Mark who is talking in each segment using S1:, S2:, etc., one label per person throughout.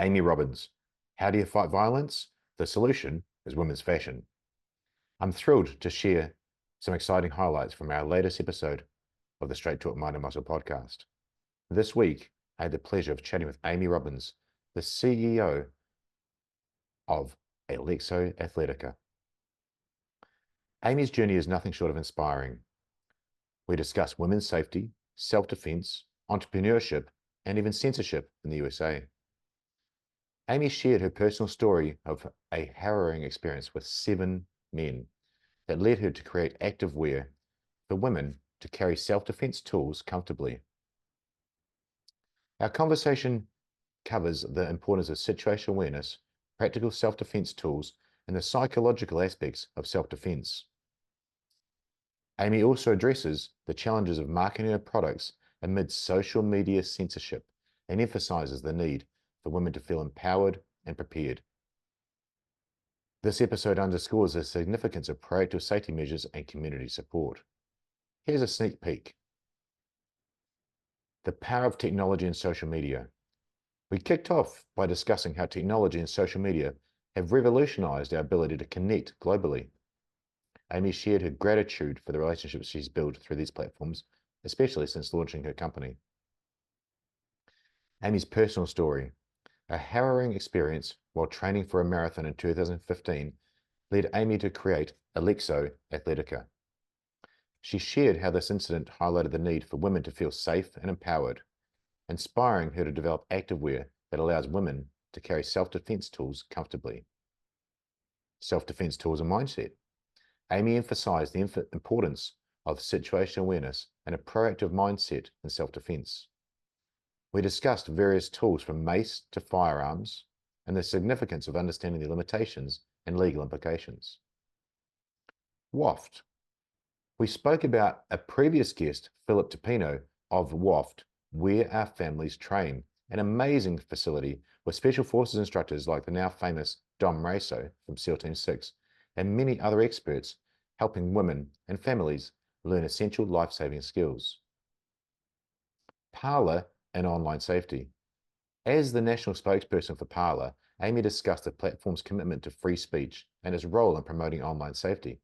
S1: Amy Robbins. How do you fight violence? The solution is women's fashion. I'm thrilled to share some exciting highlights from our latest episode of the Straight Talk Mind and Muscle podcast. This week, I had the pleasure of chatting with Amy Robbins, the CEO of Alexo Athletica. Amy's journey is nothing short of inspiring. We discuss women's safety, self-defense, entrepreneurship, and even censorship in the USA. Amy shared her personal story of a harrowing experience with 7 men that led her to create activewear for women to carry self-defense tools comfortably. Our conversation covers the importance of situational awareness, practical self-defense tools, and the psychological aspects of self-defense. Amy also addresses the challenges of marketing her products amid social media censorship and emphasizes the need for women to feel empowered and prepared. This episode underscores the significance of proactive safety measures and community support. Here's a sneak peek. The power of technology and social media. We kicked off by discussing how technology and social media have revolutionized our ability to connect globally. Amy shared her gratitude for the relationships she's built through these platforms, especially since launching her company. Amy's personal story. A harrowing experience while training for a marathon in 2015 led Amy to create Alexo Athletica. She shared how this incident highlighted the need for women to feel safe and empowered, inspiring her to develop activewear that allows women to carry self-defense tools comfortably. Self-defense tools and mindset. Amy emphasized the importance of situational awareness and a proactive mindset in self-defense. We discussed various tools from mace to firearms and the significance of understanding the limitations and legal implications. WAFT. We spoke about a previous guest, Philip Topino of WAFT, Where Our Families Train, an amazing facility with Special Forces instructors like the now famous Dom Raso from SEAL Team 6 and many other experts helping women and families learn essential life-saving skills. Parler and online safety. As the national spokesperson for Parler, Amy discussed the platform's commitment to free speech and its role in promoting online safety.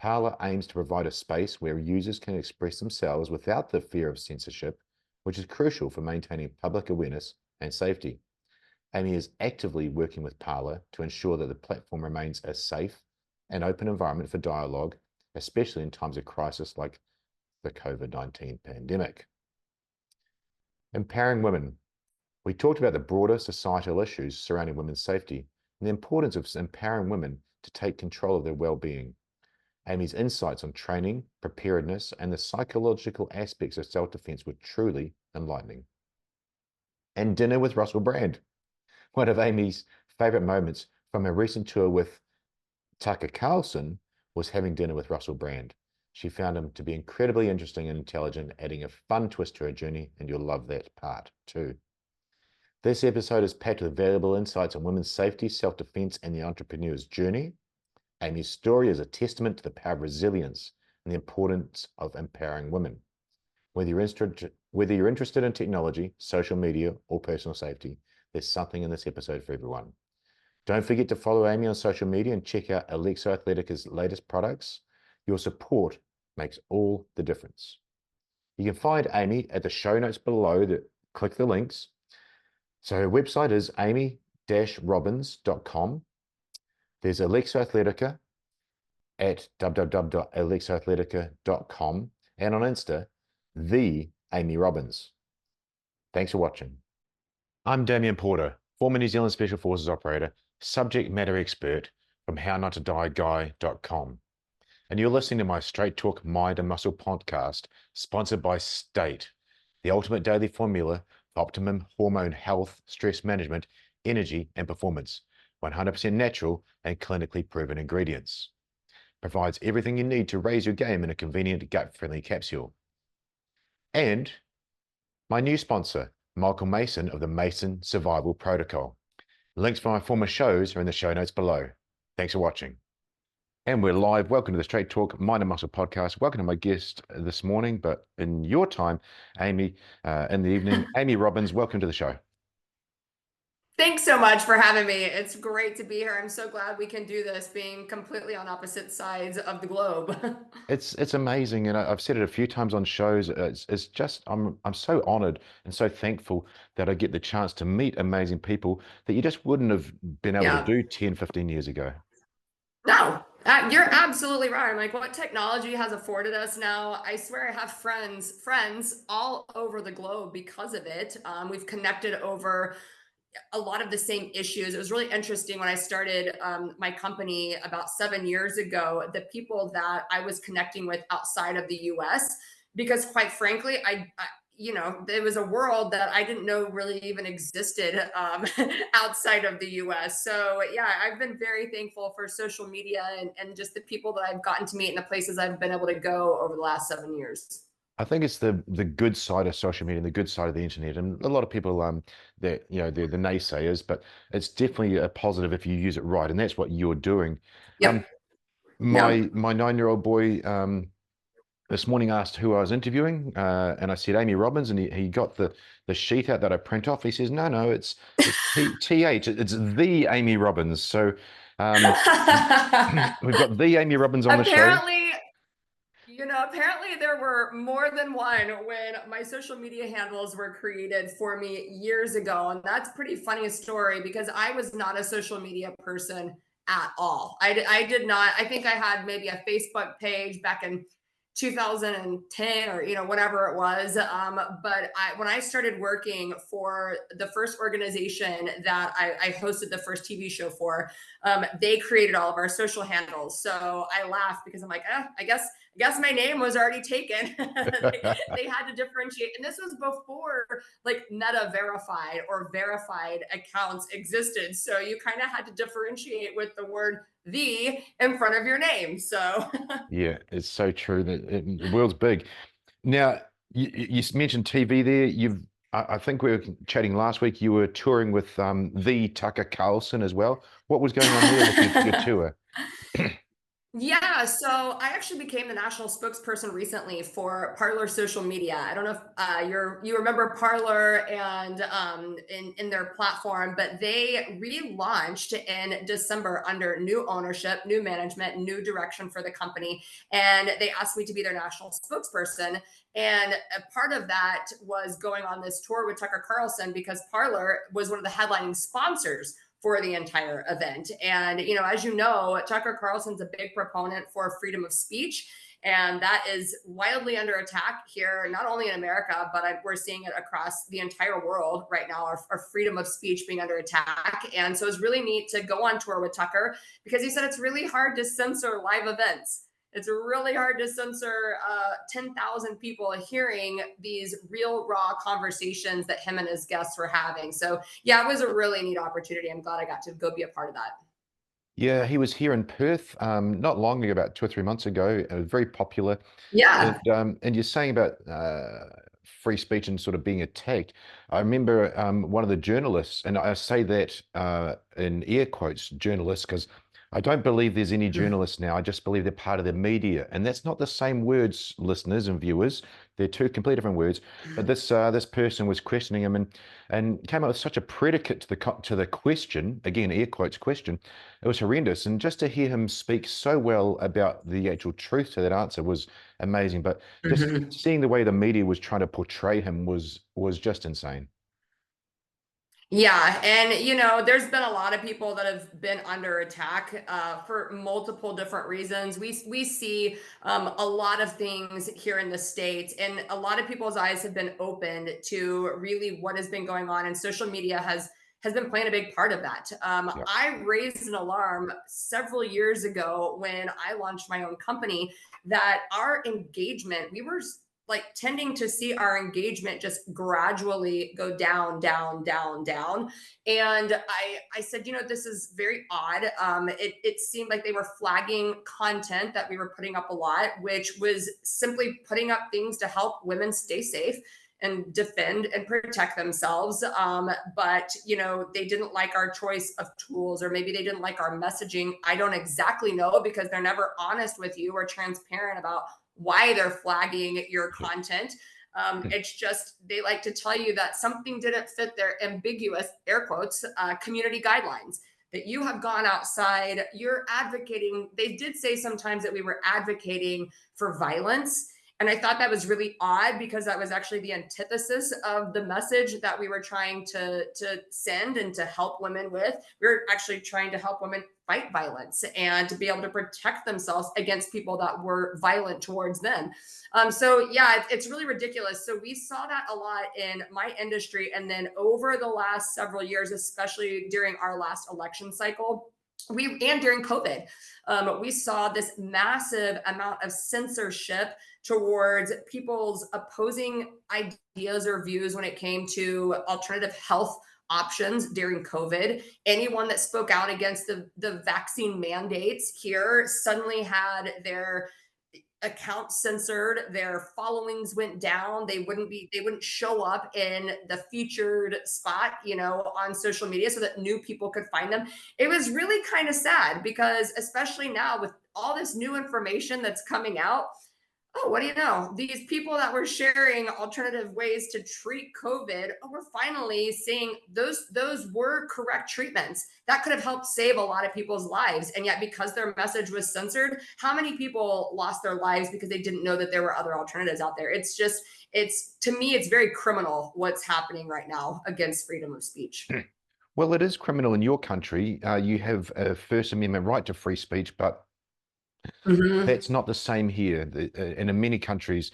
S1: Parler aims to provide a space where users can express themselves without the fear of censorship, which is crucial for maintaining public awareness and safety. Amy is actively working with Parler to ensure that the platform remains a safe and open environment for dialogue, especially in times of crisis like the COVID-19 pandemic. Empowering women. We talked about the broader societal issues surrounding women's safety and the importance of empowering women to take control of their well-being. Amy's insights on training, preparedness, and the psychological aspects of self-defense were truly enlightening. And dinner with Russell Brand. One of Amy's favorite moments from her recent tour with Tucker Carlson was having dinner with Russell Brand. She found him to be incredibly interesting and intelligent, adding a fun twist to her journey, and you'll love that part too. This episode is packed with valuable insights on women's safety, self-defense, and the entrepreneur's journey. Amy's story is a testament to the power of resilience and the importance of empowering women. Whether you're interested in technology, social media, or personal safety, there's something in this episode for everyone. Don't forget to follow Amy on social media and check out Alexo Athletica's latest products. Your support makes all the difference. You can find Amy at the show notes below. Click the links. So her website is amy-robbins.com. There's Alexo Athletica at www.alexoathletica.com and on Insta, the Amy Robbins. Thanks for watching. I'm Damien Porter, former New Zealand Special Forces operator, subject matter expert from hownottoDieGuy.com. And you're listening to my Straight Talk Mind and Muscle podcast, sponsored by State, the ultimate daily formula for optimum hormone health, stress management, energy, and performance. 100% natural and clinically proven ingredients. Provides everything you need to raise your game in a convenient gut-friendly capsule. And my new sponsor, Michael Mason of the Mason Survival Protocol. Links for my former shows are in the show notes below. Thanks for watching. And we're live. Welcome to the Straight Talk Mind and Muscle podcast. Welcome to my guest this morning, but in your time, Amy, in the evening, Amy Robbins, welcome to the show.
S2: Thanks so much for having me. It's great to be here. I'm so glad we can do this being completely on opposite sides of the globe.
S1: It's amazing, and I've said it a few times on shows. It's just I'm so honored and so thankful that I get the chance to meet amazing people that you just wouldn't have been able to
S2: Yeah.
S1: do 10, 15 years ago.
S2: No, you're absolutely right. I'm like, what technology has afforded us now? I swear I have friends all over the globe because of it. We've connected over a lot of the same issues. It was really interesting when I started my company about 7 years ago, the people that I was connecting with outside of the US, because quite frankly, there was a world that I didn't know really even existed outside of the US. So, yeah, I've been very thankful for social media and just the people that I've gotten to meet and the places I've been able to go over the last 7 years.
S1: I think it's the good side of social media and the good side of the internet. And a lot of people they're the naysayers, but it's definitely a positive if you use it right. And that's what you're doing. Um,
S2: Yep. Yep.
S1: my 9-year-old boy this morning asked who I was interviewing, and I said Amy Robbins, and he got the sheet out that I print off. He says, no, it's TH, it's the Amy Robbins. So um, we've got the Amy Robbins on the show.
S2: Apparently, apparently there were more than one when my social media handles were created for me years ago. And that's pretty funny story because I was not a social media person at all. I did not, I think I had maybe a Facebook page back in 2010 or whatever it was, but when I started working for the first organization that I hosted the first TV show for, they created all of our social handles. So I laughed because I'm like, I guess my name was already taken. They had to differentiate. And this was before like Meta verified or verified accounts existed. So you kind of had to differentiate with the word the in front of your name. So
S1: Yeah, it's so true that the world's big. Now, you mentioned TV there. I think we were chatting last week. You were touring with the Tucker Carlson as well. What was going on there with your tour?
S2: Yeah, so I actually became the national spokesperson recently for Parler social media. I don't know if you remember Parler and in their platform, but they relaunched in December under new ownership, new management, new direction for the company, and they asked me to be their national spokesperson. And a part of that was going on this tour with Tucker Carlson because Parler was one of the headlining sponsors for the entire event. And, as you know, Tucker Carlson's a big proponent for freedom of speech. And that is wildly under attack here, not only in America, but we're seeing it across the entire world right now, our freedom of speech being under attack. And so it's really neat to go on tour with Tucker because he said it's really hard to censor live events. It's really hard to censor 10,000 people hearing these real, raw conversations that him and his guests were having. So, yeah, it was a really neat opportunity. I'm glad I got to go be a part of that.
S1: Yeah, he was here in Perth not long ago, about 2 or 3 months ago. Very popular.
S2: Yeah.
S1: And you're saying about free speech and sort of being attacked. I remember one of the journalists, and I say that in air quotes, journalists, because I don't believe there's any journalists now. I just believe they're part of the media, and that's not the same words, listeners and viewers. They're two completely different words. But this person was questioning him and came up with such a predicate to the question, again air quotes question. It was horrendous, and just to hear him speak so well about the actual truth to that answer was amazing. But just
S2: Mhm.
S1: seeing the way the media was trying to portray him was just insane.
S2: Yeah, and there's been a lot of people that have been under attack for multiple different reasons. We see a lot of things here in the states, and a lot of people's eyes have been opened to really what has been going on, and social media has been playing a big part of that.
S1: Yeah.
S2: I raised an alarm several years ago when I launched my own company that our engagement, we were like tending to see our engagement just gradually go down, down, down, down. And I said, this is very odd. It seemed like they were flagging content that we were putting up a lot, which was simply putting up things to help women stay safe and defend and protect themselves. But they didn't like our choice of tools, or maybe they didn't like our messaging. I don't exactly know because they're never honest with you or transparent about why they're flagging your content. It's just, they like to tell you that something didn't fit their ambiguous, air quotes, community guidelines, that you have gone outside, you're advocating. They did say sometimes that we were advocating for violence. And I thought that was really odd, because that was actually the antithesis of the message that we were trying to send and to help women with. We were actually trying to help women fight violence and to be able to protect themselves against people that were violent towards them. So yeah, it's really ridiculous. So we saw that a lot in my industry. And then over the last several years, especially during our last election cycle, and during COVID, we saw this massive amount of censorship towards people's opposing ideas or views when it came to alternative health options during COVID. Anyone that spoke out against the vaccine mandates here suddenly had their accounts censored, their followings went down, they wouldn't show up in the featured spot, on social media, so that new people could find them. It was really kind of sad, because especially now with all this new information that's coming out, oh, what do you know? These people that were sharing alternative ways to treat COVID, oh, we're finally seeing those were correct treatments that could have helped save a lot of people's lives. And yet, because their message was censored, how many people lost their lives because they didn't know that there were other alternatives out there? It's to me, it's very criminal what's happening right now against freedom of speech.
S1: Well, it is criminal in your country. You have a First Amendment right to free speech, but
S2: Mhm.
S1: that's not the same here. And in many countries,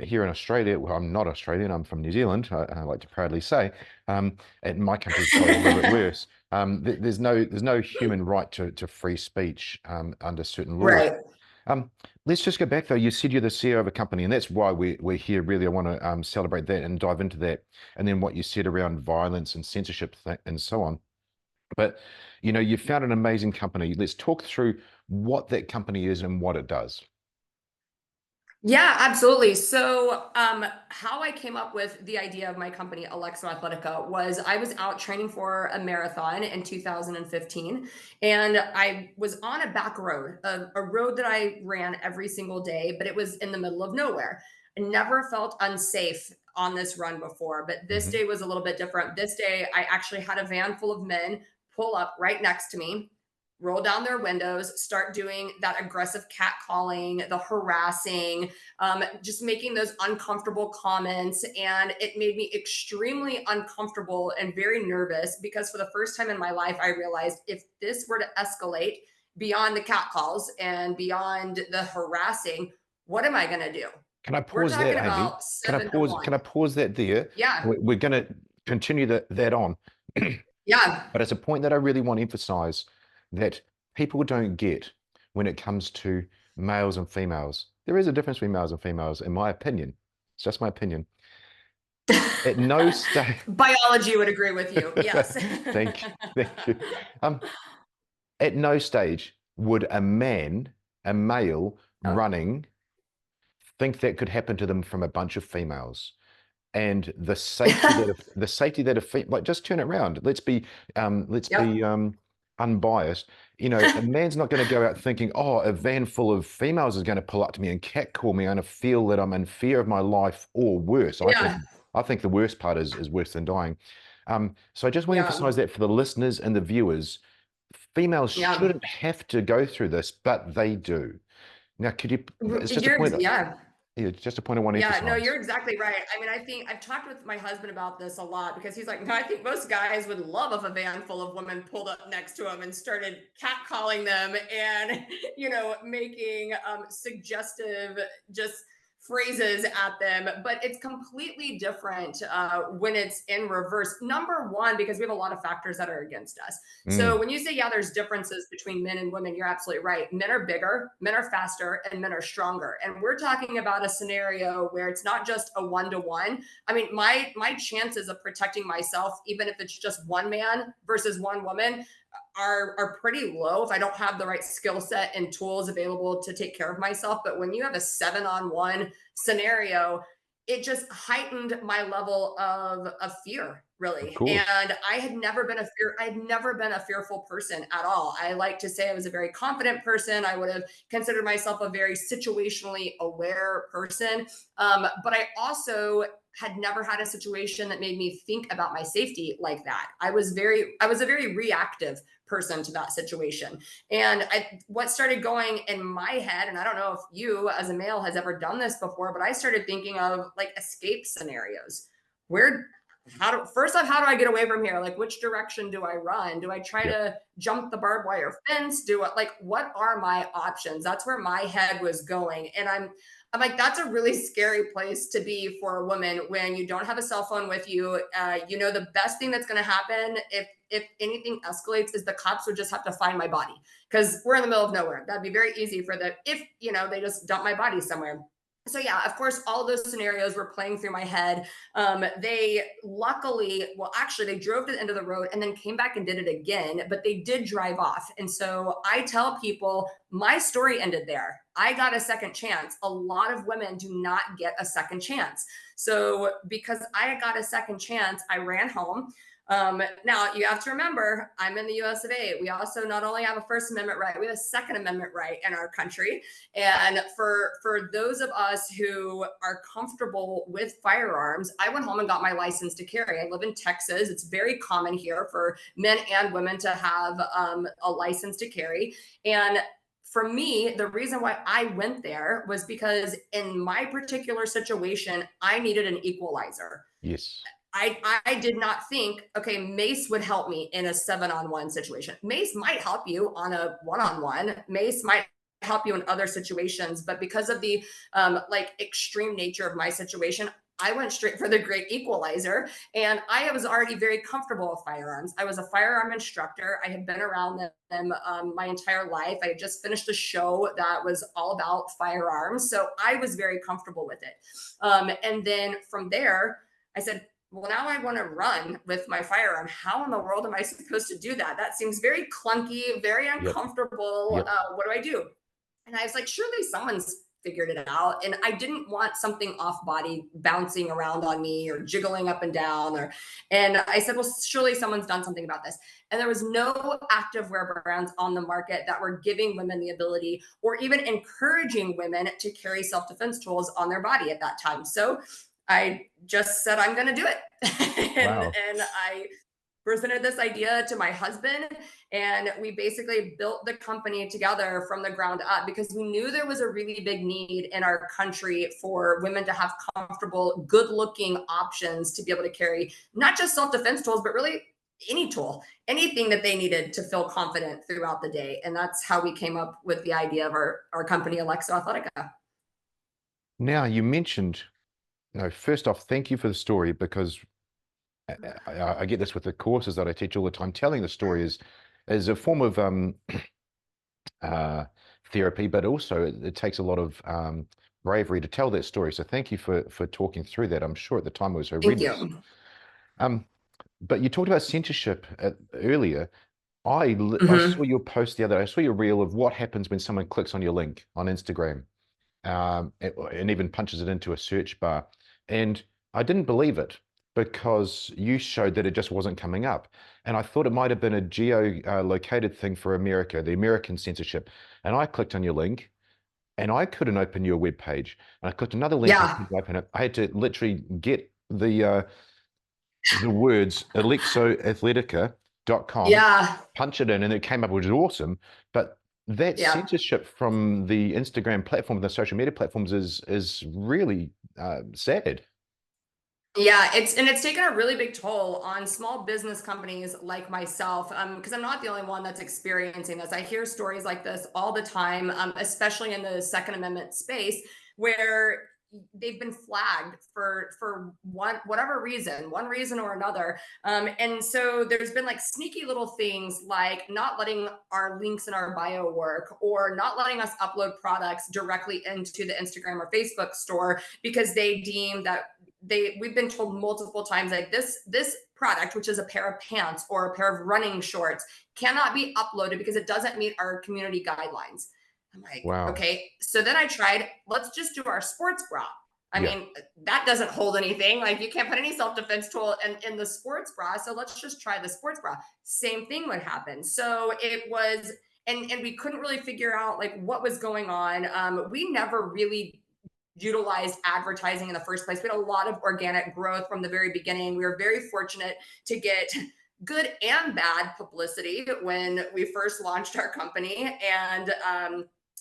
S1: here in Australia, well, I'm not Australian, I'm from New Zealand, I like to proudly say, and my country is probably a little bit worse. There's no human right to free speech under certain laws.
S2: Right.
S1: Um, let's just go back though. You said you're the CEO of a company, and that's why we're here. Really, I want to celebrate that and dive into that, and then what you said around violence and censorship and so on. But you found an amazing company. Let's talk through what that company is and what it does.
S2: Yeah, absolutely. So, how I came up with the idea of my company, Alexo Athletica, was I was out training for a marathon in 2015, and I was on a back road, a road that I ran every single day, but it was in the middle of nowhere. I never felt unsafe on this run before, but this
S1: Hmm.
S2: day was a little bit different. This day, I actually had a van full of men pull up right next to me, roll down their windows, start doing that aggressive catcalling, the harassing, just making those uncomfortable comments. And it made me extremely uncomfortable and very nervous, because for the first time in my life, I realized if this were to escalate beyond the catcalls and beyond the harassing, what am I going to do?
S1: Can I
S2: We're
S1: pause
S2: talking
S1: that, Amy?
S2: about
S1: Can I
S2: 7 to
S1: pause? Can I
S2: 1.
S1: pause that there?
S2: Yeah.
S1: We're going to continue that on,
S2: Yeah.
S1: but it's a point that I really want to emphasize that people don't get when it comes to males and females. There is a difference between males and females, in my opinion. It's just my opinion. At no stage.
S2: Biology would agree with you. Yes.
S1: Thank you. Thank you. Um, at no stage would a male
S2: Oh,
S1: running, think that could happen to them from a bunch of females. And the safety that like, just turn it around. Let's be
S2: yep.
S1: unbiased. A man's not going to go out thinking, oh, a van full of females is going to pull up to me and catcall me. I'm going to feel that I'm in fear of my life, or worse. I think
S2: Yeah.
S1: I think the worst part is worse than dying. So I just want to
S2: Yeah.
S1: emphasize that for the listeners and the viewers, females
S2: Yeah.
S1: shouldn't have to go through this, but they do. Now, could you? It's just a point.
S2: Yeah.
S1: Yeah, just a point I want to
S2: Yeah, no,
S1: emphasize.
S2: you're exactly right. I mean, I think I've talked with my husband about this a lot, because he's like, no, I think most guys would love if a van full of women pulled up next to him and started catcalling them and, making suggestive, just phrases at them. But it's completely different when it's in reverse. Number one, because we have a lot of factors that are against us. So
S1: Mm,
S2: when you say, yeah, there's differences between men and women, you're absolutely right. Men are bigger, men are faster, and men are stronger. And we're talking about a scenario where it's not just a 1-to-1. I mean, my chances of protecting myself, even if it's just one man versus one woman, are pretty low if I don't have the right skill set and tools available to take care of myself. But when you have a 7-on-1 scenario, it just heightened my level of fear,
S1: Of
S2: really.
S1: course.
S2: And I'd never been a fearful person at all. I like to say I was a very confident person. I would have considered myself a very situationally aware person. But I also had never had a situation that made me think about my safety like that. I was a very reactive person to that situation. And what started going in my head, and I don't know if you as a male has ever done this before, but I started thinking of like escape scenarios. Where First off, how do I get away from here? Like, which direction do I run? Do I try
S1: Yep.
S2: to jump the barbed wire fence? What are my options? That's where my head was going. And I'm like, that's a really scary place to be for a woman when you don't have a cell phone with you. The best thing that's going to happen if anything escalates is the cops would just have to find my body because we're in the middle of nowhere. That'd be very easy for them if they just dump my body somewhere. So yeah, of course, all those scenarios were playing through my head. They luckily, well, actually, they drove to the end of the road and then came back and did it again, but they did drive off. And so I tell people my story ended there. I got a second chance. A lot of women do not get a second chance. So because I got a second chance, I ran home. Now you have to remember, I'm in the US of A. We also not only have a First Amendment right, we have a Second Amendment right in our country. And for those of us who are comfortable with firearms, I went home and got my license to carry. I live in Texas. It's very common here for men and women to have a license to carry. And for me, the reason why I went there was because in my particular situation, I needed an equalizer.
S1: Yes.
S2: I did not think, okay, Mace would help me in a 7-on-1 situation. Mace might help you on a 1-on-1. Mace might help you in other situations, but because of the extreme nature of my situation, I went straight for the great equalizer. And I was already very comfortable with firearms. I was a firearm instructor. I had been around them my entire life. I had just finished a show that was all about firearms. So I was very comfortable with it. And then from there, I said, well, now I want to run with my firearm. How in the world am I supposed to do that? That seems very clunky, very
S1: Yep.
S2: uncomfortable.
S1: Yep.
S2: What do I do? And I was like, surely someone's figured it out. And I didn't want something off body bouncing around on me or jiggling up and down. And I said, well, surely someone's done something about this. And there was no activewear brands on the market that were giving women the ability or even encouraging women to carry self-defense tools on their body at that time. So I just said, I'm going to do it.
S1: Wow.
S2: and I presented this idea to my husband, and we basically built the company together from the ground up because we knew there was a really big need in our country for women to have comfortable, good looking options to be able to carry not just self-defense tools, but really any tool, anything that they needed to feel confident throughout the day. And that's how we came up with the idea of our company, Alexo Athletica.
S1: Now, you mentioned, first off, thank you for the story because I get this with the courses that I teach all the time. Telling the story is a form of uh, therapy, but also it takes a lot of bravery to tell that story. So thank you for talking through that. I'm sure at the time it was
S2: Thank
S1: horrendous.
S2: you.
S1: Um, but you talked about censorship earlier. I saw
S2: Hmm.
S1: your post the other day. I saw your reel of what happens when someone clicks on your link on Instagram, and even punches it into a search bar. And I didn't believe it because you showed that it just wasn't coming up. And I thought it might have been a geo-located thing for America, the American censorship. And I clicked on your link and I couldn't open your web page. And I clicked another link and I
S2: Yeah.
S1: couldn't open it. I had to literally get the words alexoathletica.com,
S2: Yeah.
S1: punch it in, and it came up, which is awesome. But that
S2: Yeah.
S1: censorship from the Instagram platform, the social media platforms, is really sad.
S2: Yeah, it's taken a really big toll on small business companies like myself, because I'm not the only one that's experiencing this. I hear stories like this all the time, especially in the Second Amendment space, where they've been flagged for one reason or another. And so there's been like sneaky little things like not letting our links in our bio work or not letting us upload products directly into the Instagram or Facebook store because they deem that we've been told multiple times like this product, which is a pair of pants or a pair of running shorts, cannot be uploaded because it doesn't meet our community guidelines. I'm like,
S1: Wow.
S2: okay. So then I tried, let's just do our sports bra. I
S1: Yeah.
S2: mean, that doesn't hold anything. Like you can't put any self-defense tool in the sports bra. So let's just try the sports bra. Same thing would happen. So it was, and we couldn't really figure out like what was going on. We never really utilized advertising in the first place. We had a lot of organic growth from the very beginning. We were very fortunate to get good and bad publicity when we first launched our company. And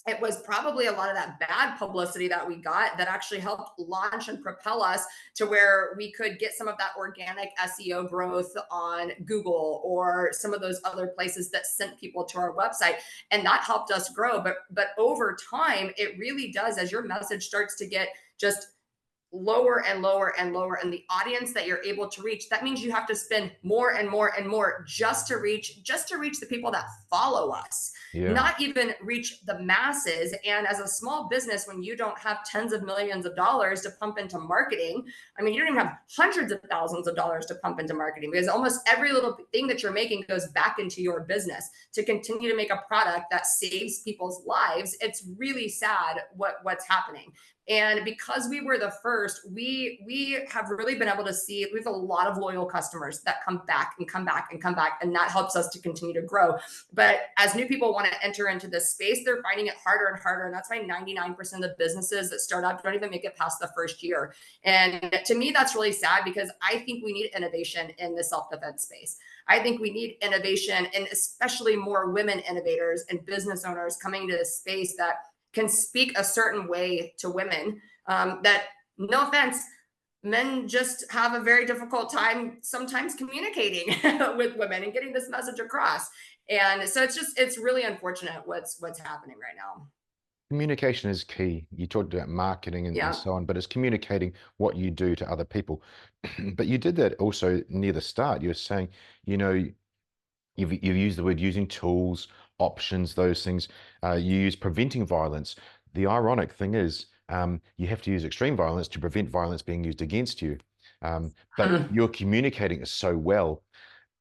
S2: it was probably a lot of that bad publicity that we got that actually helped launch and propel us to where we could get some of that organic SEO growth on Google or some of those other places that sent people to our website, and that helped us grow. But over time, it really does, as your message starts to get just lower and lower and lower, and the audience that you're able to reach, that means you have to spend more and more and more just to reach the people that follow us,
S1: Yeah.
S2: not even reach the masses. And as a small business, when you don't have tens of millions of dollars to pump into marketing, I mean, you don't even have hundreds of thousands of dollars to pump into marketing, because almost every little thing that you're making goes back into your business to continue to make a product that saves people's lives. It's really sad what's happening. And because we were the first, we have really been able to see, we have a lot of loyal customers that come back and come back and come back, and that helps us to continue to grow. But as new people want to enter into this space, they're finding it harder and harder. And that's why 99% of the businesses that start up don't even make it past the first year. And to me, that's really sad, because I think we need innovation in the self-defense space. I think we need innovation, and especially more women innovators and business owners coming into this space that can speak a certain way to women, that, no offense, men just have a very difficult time sometimes communicating with women and getting this message across. And so it's really unfortunate what's happening right now.
S1: Communication is key. You talked about marketing and
S2: Yeah.
S1: so on, but it's communicating what you do to other people. But you did that also near the start. You were saying, you know, you've used the word using tools, options, those things. You use preventing violence. The ironic thing is, you have to use extreme violence to prevent violence being used against you. But you're communicating it so well.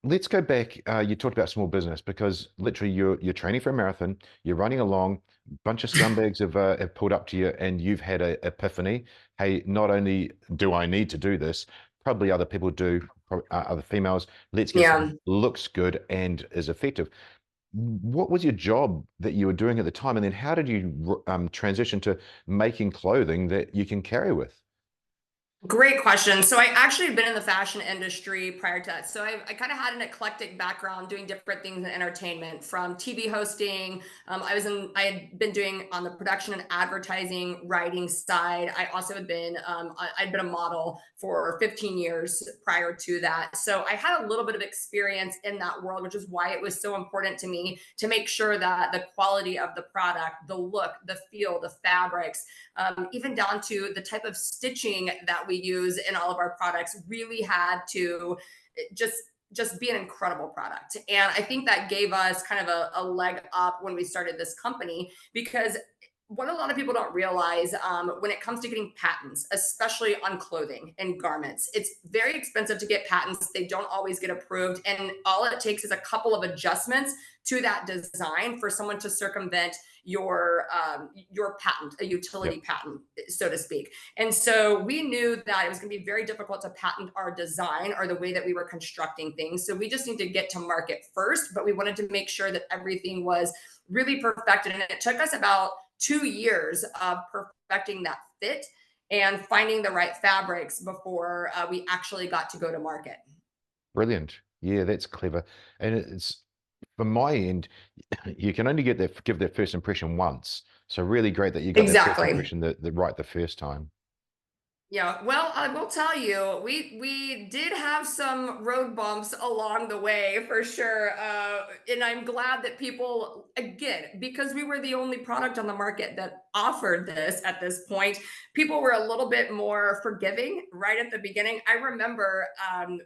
S1: Let's go back. You talked about small business, because literally you're training for a marathon, you're running along, a bunch of scumbags have pulled up to you, and you've had a epiphany. Hey, not only do I need to do this, probably other people do, other females. Let's get something
S2: Yeah.
S1: that looks good and is effective. What was your job that you were doing at the time, and then how did you transition to making clothing that you can carry with?
S2: Great question. So I actually had been in the fashion industry prior to that. So I kind of had an eclectic background doing different things in entertainment, from TV hosting. I had been doing on the production and advertising writing side. I also had been, I'd been a model for 15 years prior to that. So I had a little bit of experience in that world, which is why it was so important to me to make sure that the quality of the product, the look, the feel, the fabrics, even down to the type of stitching that we use in all of our products, really had to just be an incredible product. And I think that gave us kind of a leg up when we started this company, because what a lot of people don't realize, when it comes to getting patents, especially on clothing and garments, it's very expensive to get patents. They don't always get approved. And all it takes is a couple of adjustments to that design for someone to circumvent your patent, a utility
S1: Yep.
S2: patent, so to speak. And so we knew that it was going to be very difficult to patent our design or the way that we were constructing things. So we just need to get to market first, but we wanted to make sure that everything was really perfected. And it took us about 2 years of perfecting that fit and finding the right fabrics before we actually got to go to market.
S1: Brilliant. Yeah, that's clever. And it's, from my end, you can only give that first impression once. So really great that you got that first
S2: Exactly.
S1: impression that right the first time.
S2: Yeah, well, I will tell you, we did have some road bumps along the way for sure, and I'm glad that people, again, because we were the only product on the market that offered this at this point, people were a little bit more forgiving right at the beginning. I remember,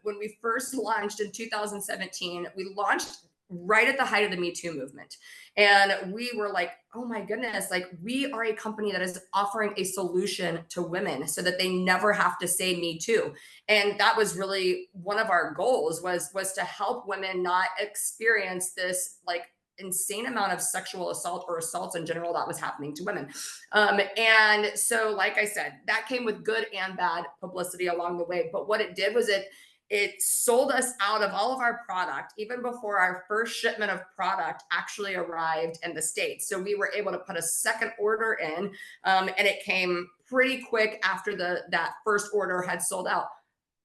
S2: when we first launched in 2017, we launched right at the height of the Me Too movement. And we were like, oh my goodness, like we are a company that is offering a solution to women so that they never have to say me too. And that was really one of our goals, was to help women not experience this like insane amount of sexual assault or assaults in general that was happening to women. And so, like I said, that came with good and bad publicity along the way. But what it did was it sold us out of all of our product even before our first shipment of product actually arrived in the States. So we were able to put a second order in, and it came pretty quick after that first order had sold out.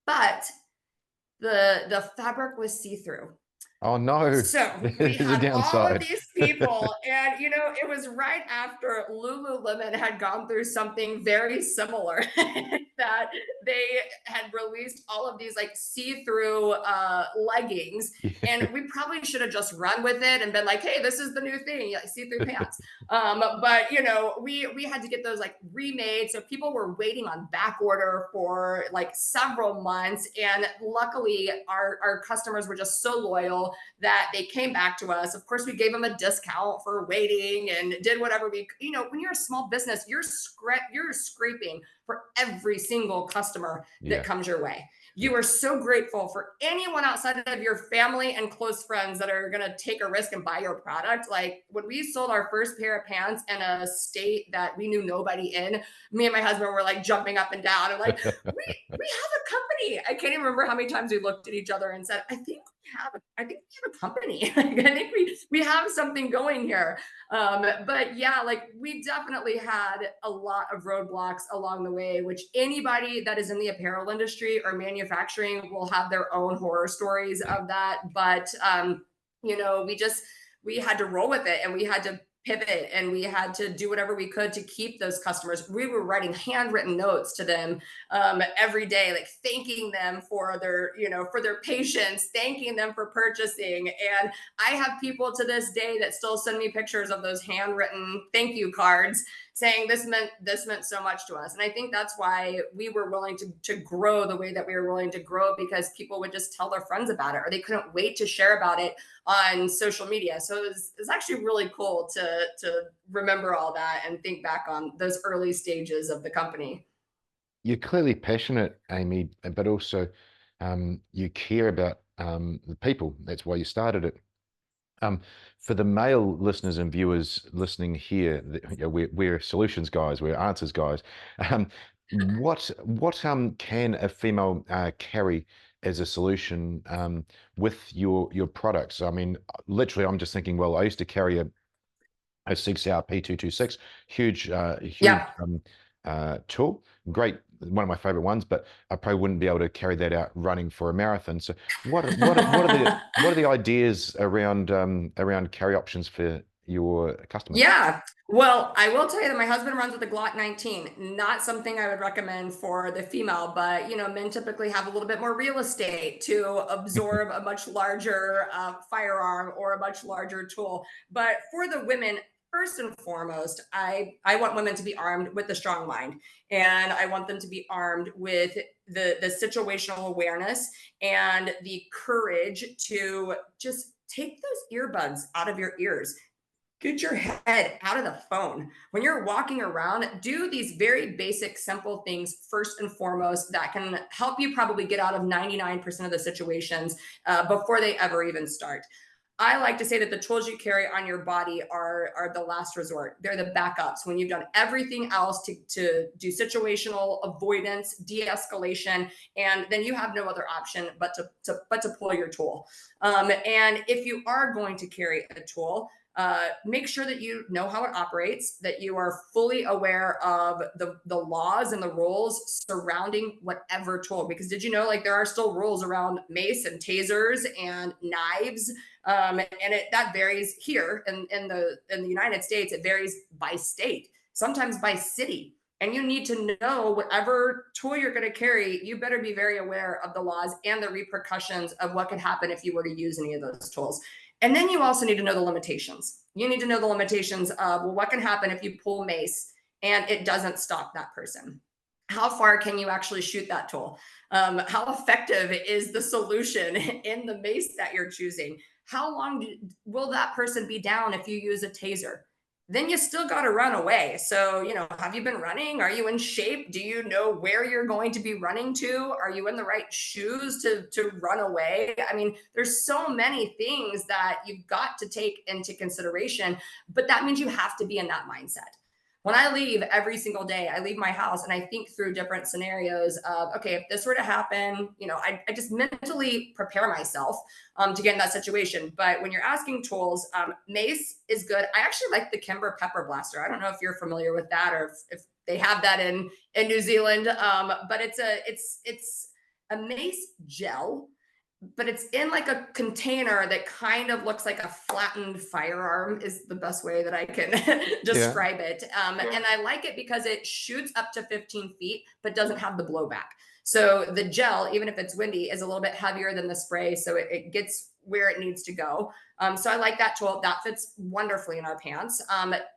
S2: But the fabric was see-through.
S1: Oh no,
S2: So we
S1: there's a
S2: had all of
S1: downside.
S2: these people, and it was right after Lululemon had gone through something very similar that they had released all of these like see-through leggings, and we probably should have just run with it and been like, "Hey, this is the new thing, like see-through pants." But we had to get those like remade, so people were waiting on back order for like several months, and luckily our customers were just so loyal that they came back to us. Of course, we gave them a discount for waiting and did whatever we, when you're a small business, you're scraping for every single customer that
S1: Yeah.
S2: comes your way.
S1: Yeah.
S2: You are so grateful for anyone outside of your family and close friends that are going to take a risk and buy your product. Like when we sold our first pair of pants in a state that we knew nobody in, me and my husband were like jumping up and down and like, we have a company. I can't even remember how many times we looked at each other and said, I think we have a company. Like, I think we have something going here. But yeah, like we definitely had a lot of roadblocks along the way, which anybody that is in the apparel industry or manufacturing will have their own horror stories of that. But we had to roll with it, and we had to pivot, and we had to do whatever we could to keep those customers. We were writing handwritten notes to them every day, like thanking them for their patience, thanking them for purchasing. And I have people to this day that still send me pictures of those handwritten thank you cards saying this meant so much to us. And I think that's why we were willing to grow the way that we were willing to grow, because people would just tell their friends about it, or they couldn't wait to share about it on social media. So it's actually really cool to remember all that and think back on those early stages of the company.
S1: You're clearly passionate, Amy, but also you care about the people. That's why you started it. For the male listeners and viewers listening here, we're solutions guys, we're answers guys. Um, what can a female carry as a solution with your products? I mean, literally, I'm just thinking. Well, I used to carry a 6-hour P226, huge
S2: Yeah.
S1: tool, great, one of my favorite ones, but I probably wouldn't be able to carry that out running for a marathon. So what are the ideas around carry options for your customers?
S2: Yeah. Well, I will tell you that my husband runs with a Glock 19. Not something I would recommend for the female, but men typically have a little bit more real estate to absorb a much larger firearm or a much larger tool. But for the women, first and foremost, I want women to be armed with a strong mind, and I want them to be armed with the situational awareness and the courage to just take those earbuds out of your ears. Get your head out of the phone. When you're walking around, do these very basic, simple things first and foremost that can help you probably get out of 99% of the situations before they ever even start. I like to say that the tools you carry on your body are the last resort. They're the backups when you've done everything else to do situational avoidance, de-escalation, and then you have no other option but to pull your tool. And if you are going to carry a tool, make sure that you know how it operates, that you are fully aware of the laws and the rules surrounding whatever tool. Because did you know, like, there are still rules around mace and tasers and knives, and that varies here in the United States. It varies by state, sometimes by city. And you need to know whatever tool you're going to carry, you better be very aware of the laws and the repercussions of what could happen if you were to use any of those tools. And then you also need to know the limitations. You need to know the limitations of, well, what can happen if you pull mace and it doesn't stop that person? How far can you actually shoot that tool? How effective is the solution in the mace that you're choosing? How long will that person be down if you use a taser? then you still got to run away. So, have you been running? Are you in shape? Do you know where you're going to be running to? Are you in the right shoes to run away? I mean, there's so many things that you've got to take into consideration, but that means you have to be in that mindset. When I leave every single day, I leave my house and I think through different scenarios of, okay, if this were to happen, I just mentally prepare myself to get in that situation. But when you're asking tools, mace is good. I actually like the Kimber Pepper Blaster. I don't know if you're familiar with that, or if they have that in New Zealand, but it's a mace gel, but it's in like a container that kind of looks like a flattened firearm, is the best way that I can
S1: Yeah.
S2: describe it. And I like it because it shoots up to 15 feet, but doesn't have the blowback. So the gel, even if it's windy, is a little bit heavier than the spray. So it gets where it needs to go. So I like that tool. That fits wonderfully in our pants.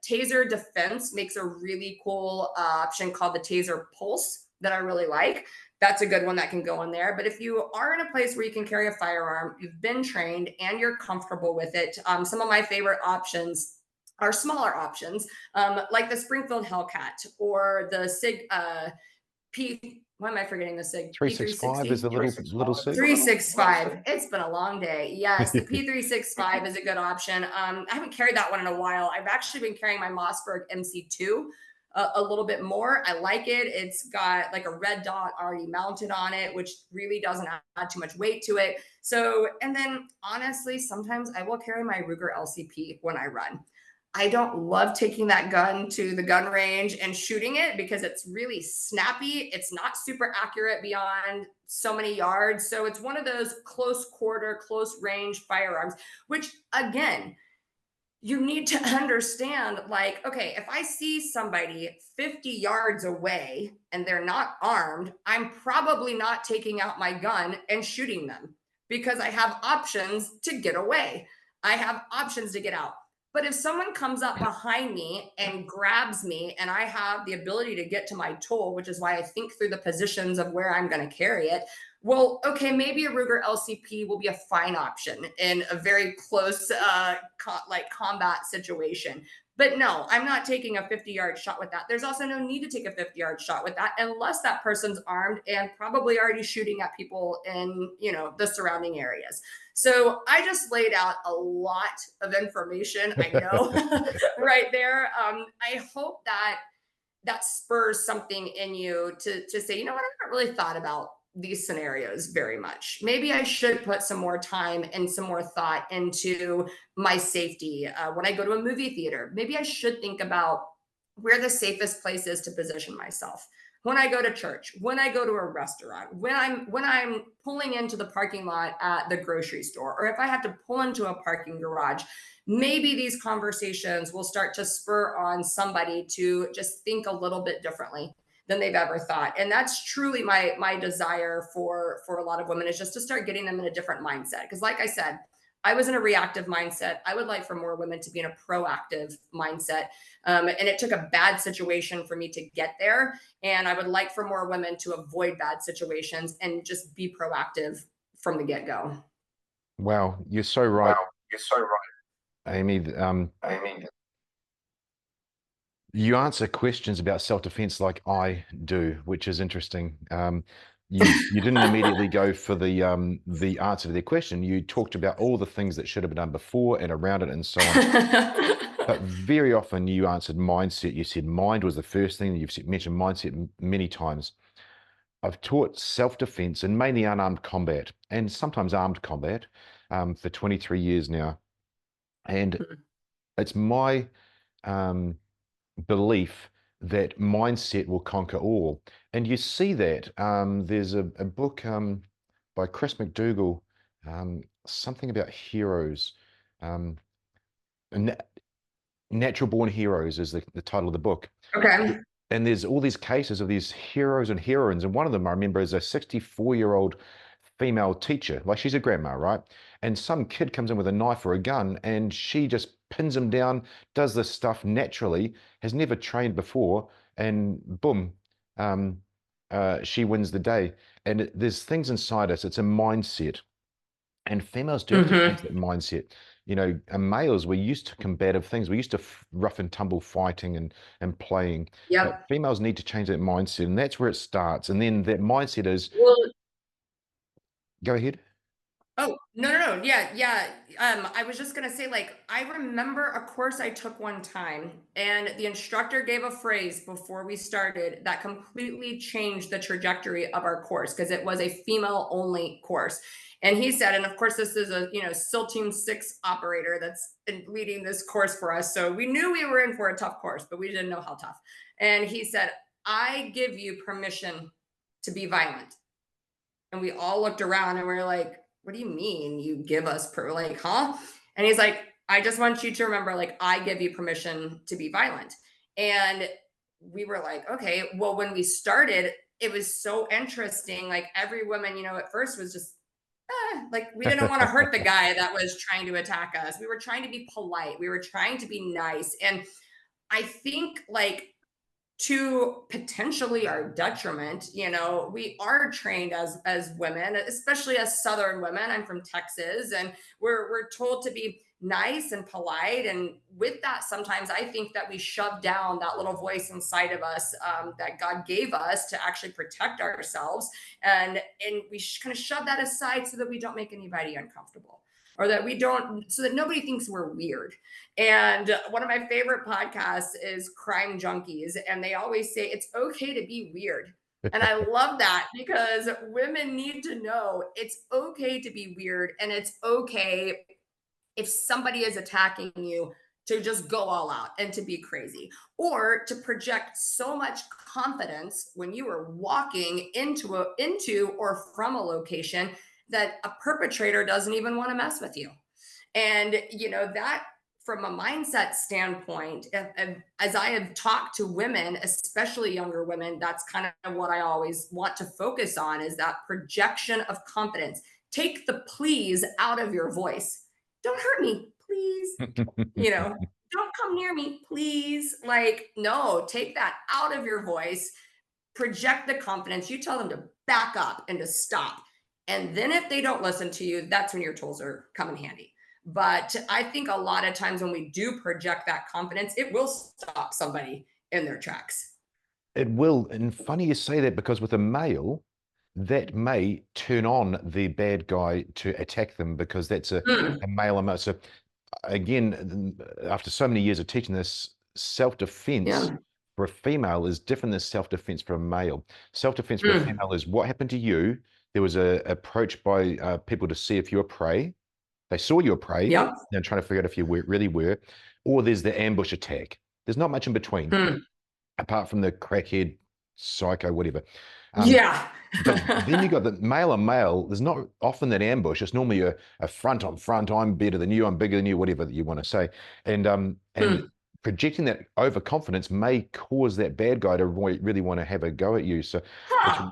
S2: Taser Defense makes a really cool option called the Taser Pulse that I really like. That's a good one that can go in there. But if you are in a place where you can carry a firearm, you've been trained, and you're comfortable with it, some of my favorite options are smaller options, like the Springfield Hellcat or the Sig P. Why am I forgetting the Sig?
S1: 365 is
S2: P360?
S1: the little Sig.
S2: 365. It's been a long day. Yes, the P365 is a good option. I haven't carried that one in a while. I've actually been carrying my Mossberg MC2 a little bit more. I like it. It's got like a red dot already mounted on it, which really doesn't add too much weight to it. So, and then honestly, sometimes I will carry my Ruger LCP when I run. I don't love taking that gun to the gun range and shooting it because it's really snappy. It's not super accurate beyond so many yards. So it's one of those close quarter, close range firearms, which again, you need to understand, like, okay, if I see somebody 50 yards away and they're not armed, I'm probably not taking out my gun and shooting them because I have options to get away. I have options to get out. But if someone comes up behind me and grabs me and I have the ability to get to my tool, which is why I think through the positions of where I'm going to carry it, well, okay, maybe a Ruger LCP will be a fine option in a very close, combat situation. But no, I'm not taking a 50-yard shot with that. There's also no need to take a 50-yard shot with that unless that person's armed and probably already shooting at people in, the surrounding areas. So I just laid out a lot of information, I know, right there. I hope that spurs something in you to say, I haven't really thought about these scenarios very much. Maybe I should put some more time and some more thought into my safety. When I go to a movie theater, maybe I should think about where the safest place is to position myself. When I go to church, when I go to a restaurant, when I'm pulling into the parking lot at the grocery store, or if I have to pull into a parking garage, maybe these conversations will start to spur on somebody to just think a little bit differently than they've ever thought. And that's truly my desire for a lot of women, is just to start getting them in a different mindset. Because like I said, I was in a reactive mindset. I would like for more women to be in a proactive mindset. And it took a bad situation for me to get there. And I would like for more women to avoid bad situations and just be proactive from the get-go.
S1: Wow, you're so right, Amy. You answer questions about self-defense like I do, which is interesting. You didn't immediately go for the answer to their question. You talked about all the things that should have been done before and around it and so on. But very often you answered mindset. You said mind was the first thing. You've mentioned mindset many times. I've taught self-defense and mainly unarmed combat and sometimes armed combat for 23 years now. And it's my belief that mindset will conquer all. And you see that. There's a book by Chris McDougall, something about heroes. Natural Born Heroes is the title of the book.
S2: Okay.
S1: And there's all these cases of these heroes and heroines. And one of them I remember is a 64-year-old female teacher. Like, she's a grandma, right? And some kid comes in with a knife or a gun and she just pins him down, does this stuff naturally, has never trained before, and boom, she wins the day. And there's things inside us. It's a mindset. And females do have to change that mindset. males, we're used to combative things. We're used to rough and tumble fighting and playing. But
S2: Yep.
S1: females need to change that mindset, and that's where it starts. And then that mindset is,
S2: Well,
S1: go ahead.
S2: oh, no, no, no. Yeah, yeah. I was just gonna say, like, I remember a course I took one time, and the instructor gave a phrase before we started that completely changed the trajectory of our course because it was a female-only course. And he said, and of course, this is a SEAL Team 6 operator that's leading this course for us. So we knew we were in for a tough course, but we didn't know how tough. And he said, I give you permission to be violent. And we all looked around and we are like, what do you mean you give us like, huh? And he's like, I just want you to remember, like, I give you permission to be violent. And we were like, okay. Well, when we started, it was so interesting. Like every woman, at first was just like we didn't want to hurt the guy that was trying to attack us. We were trying to be polite. We were trying to be nice. And I think like to potentially our detriment, we are trained as women, especially as Southern women. I'm from Texas, and we're told to be nice and polite. And with that, sometimes I think that we shove down that little voice inside of us, that God gave us to actually protect ourselves, and we kind of shove that aside so that we don't make anybody uncomfortable, or that we don't, so that nobody thinks we're weird. And one of my favorite podcasts is Crime Junkies, and they always say it's okay to be weird. And I love that because women need to know it's okay to be weird, and it's okay if somebody is attacking you to just go all out and to be crazy, or to project so much confidence when you are walking into or from a location that a perpetrator doesn't even want to mess with you. And that, from a mindset standpoint, as I have talked to women, especially younger women, that's kind of what I always want to focus on, is that projection of confidence. Take the please out of your voice. Don't hurt me, please. Don't come near me, please. Like, no, take that out of your voice. Project the confidence. You tell them to back up and to stop. And then if they don't listen to you, that's when your tools are come in handy. But I think a lot of times when we do project that confidence, it will stop somebody in their tracks.
S1: It will. And funny you say that, because with a male, that may turn on the bad guy to attack them, because that's a
S2: Mm,
S1: male and male. So again, after so many years of teaching this, self-defense
S2: yeah.
S1: for a female is different than self-defense for a male. Self-defense for a
S2: Mm,
S1: female is what happened to you. There was a approach by people to see if you were prey. They saw you were prey.
S2: yep.
S1: They're trying to figure out if you really were. Or there's the ambush attack. There's not much in between,
S2: Mm,
S1: apart from the crackhead, psycho, whatever.
S2: yeah.
S1: But then you got the male on male. There's not often that ambush. It's normally a front on front. I'm better than you. I'm bigger than you. Whatever that you want to say. And
S2: Mm.
S1: projecting that overconfidence may cause that bad guy to really want to have a go at you. So it's
S2: Huh.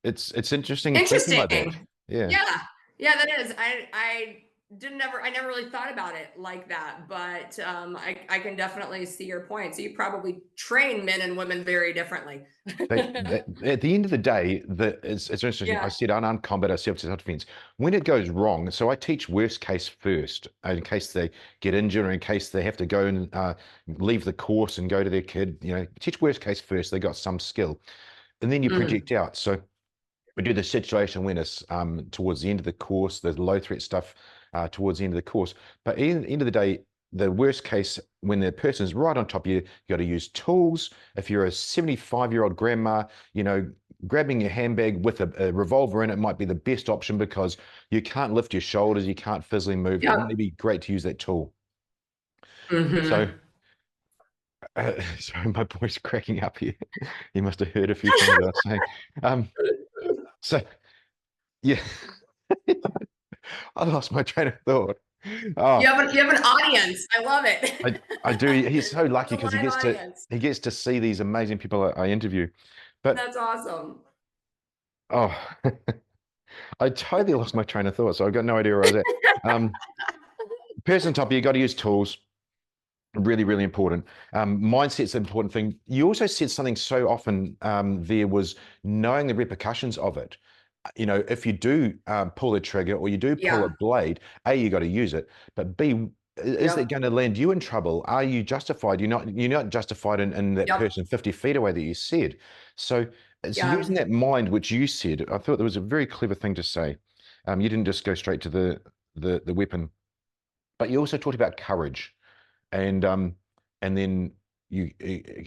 S1: it's interesting thinking like that.
S2: Interesting.
S1: Yeah.
S2: Yeah. Yeah, that is. I never really thought about it like that, but I can definitely see your point. So you probably train men and women very differently.
S1: At the end of the day, it's interesting. I
S2: Yeah.
S1: said unarmed combat or self-defense. When it goes wrong, so I teach worst case first, in case they get injured or in case they have to go and leave the course and go to their kid. Teach worst case first. They got some skill, and then you
S2: Mm,
S1: project out. So we do the situation awareness towards the end of the course, the low threat stuff towards the end of the course. But at the end of the day, the worst case, when the person's right on top of you, you got to use tools. If you're a 75-year-old grandma, grabbing your handbag with a revolver in it might be the best option, because you can't lift your shoulders, you can't physically move. It
S2: yep.
S1: may be great to use that tool. So,
S2: Hmm.
S1: sorry, my boy's cracking up here. He must have heard a few things I was saying. Um, so, yeah. I lost my train of thought. Oh,
S2: You have an audience. I love it.
S1: I do. He's so
S2: It's
S1: lucky
S2: a
S1: because he
S2: live
S1: gets to
S2: audience.
S1: he gets to see these amazing people I interview. But
S2: That's awesome.
S1: oh, I totally lost my train of thought, so I've got no idea where I was at. Person top, you got to use tools. Really, really important. Mindset's an important thing. You also said something so often there was knowing the repercussions of it. if you do pull the trigger or you do pull a
S2: Yeah.
S1: blade, A, you got to use it, but B, is it
S2: Yep.
S1: going to land you in trouble? Are you justified? You're not justified in that
S2: Yep.
S1: person 50 feet away that you said. So it's
S2: Yeah.
S1: using that mind, which you said. I thought that was a very clever thing to say. You didn't just go straight to the weapon, but you also talked about courage, and then you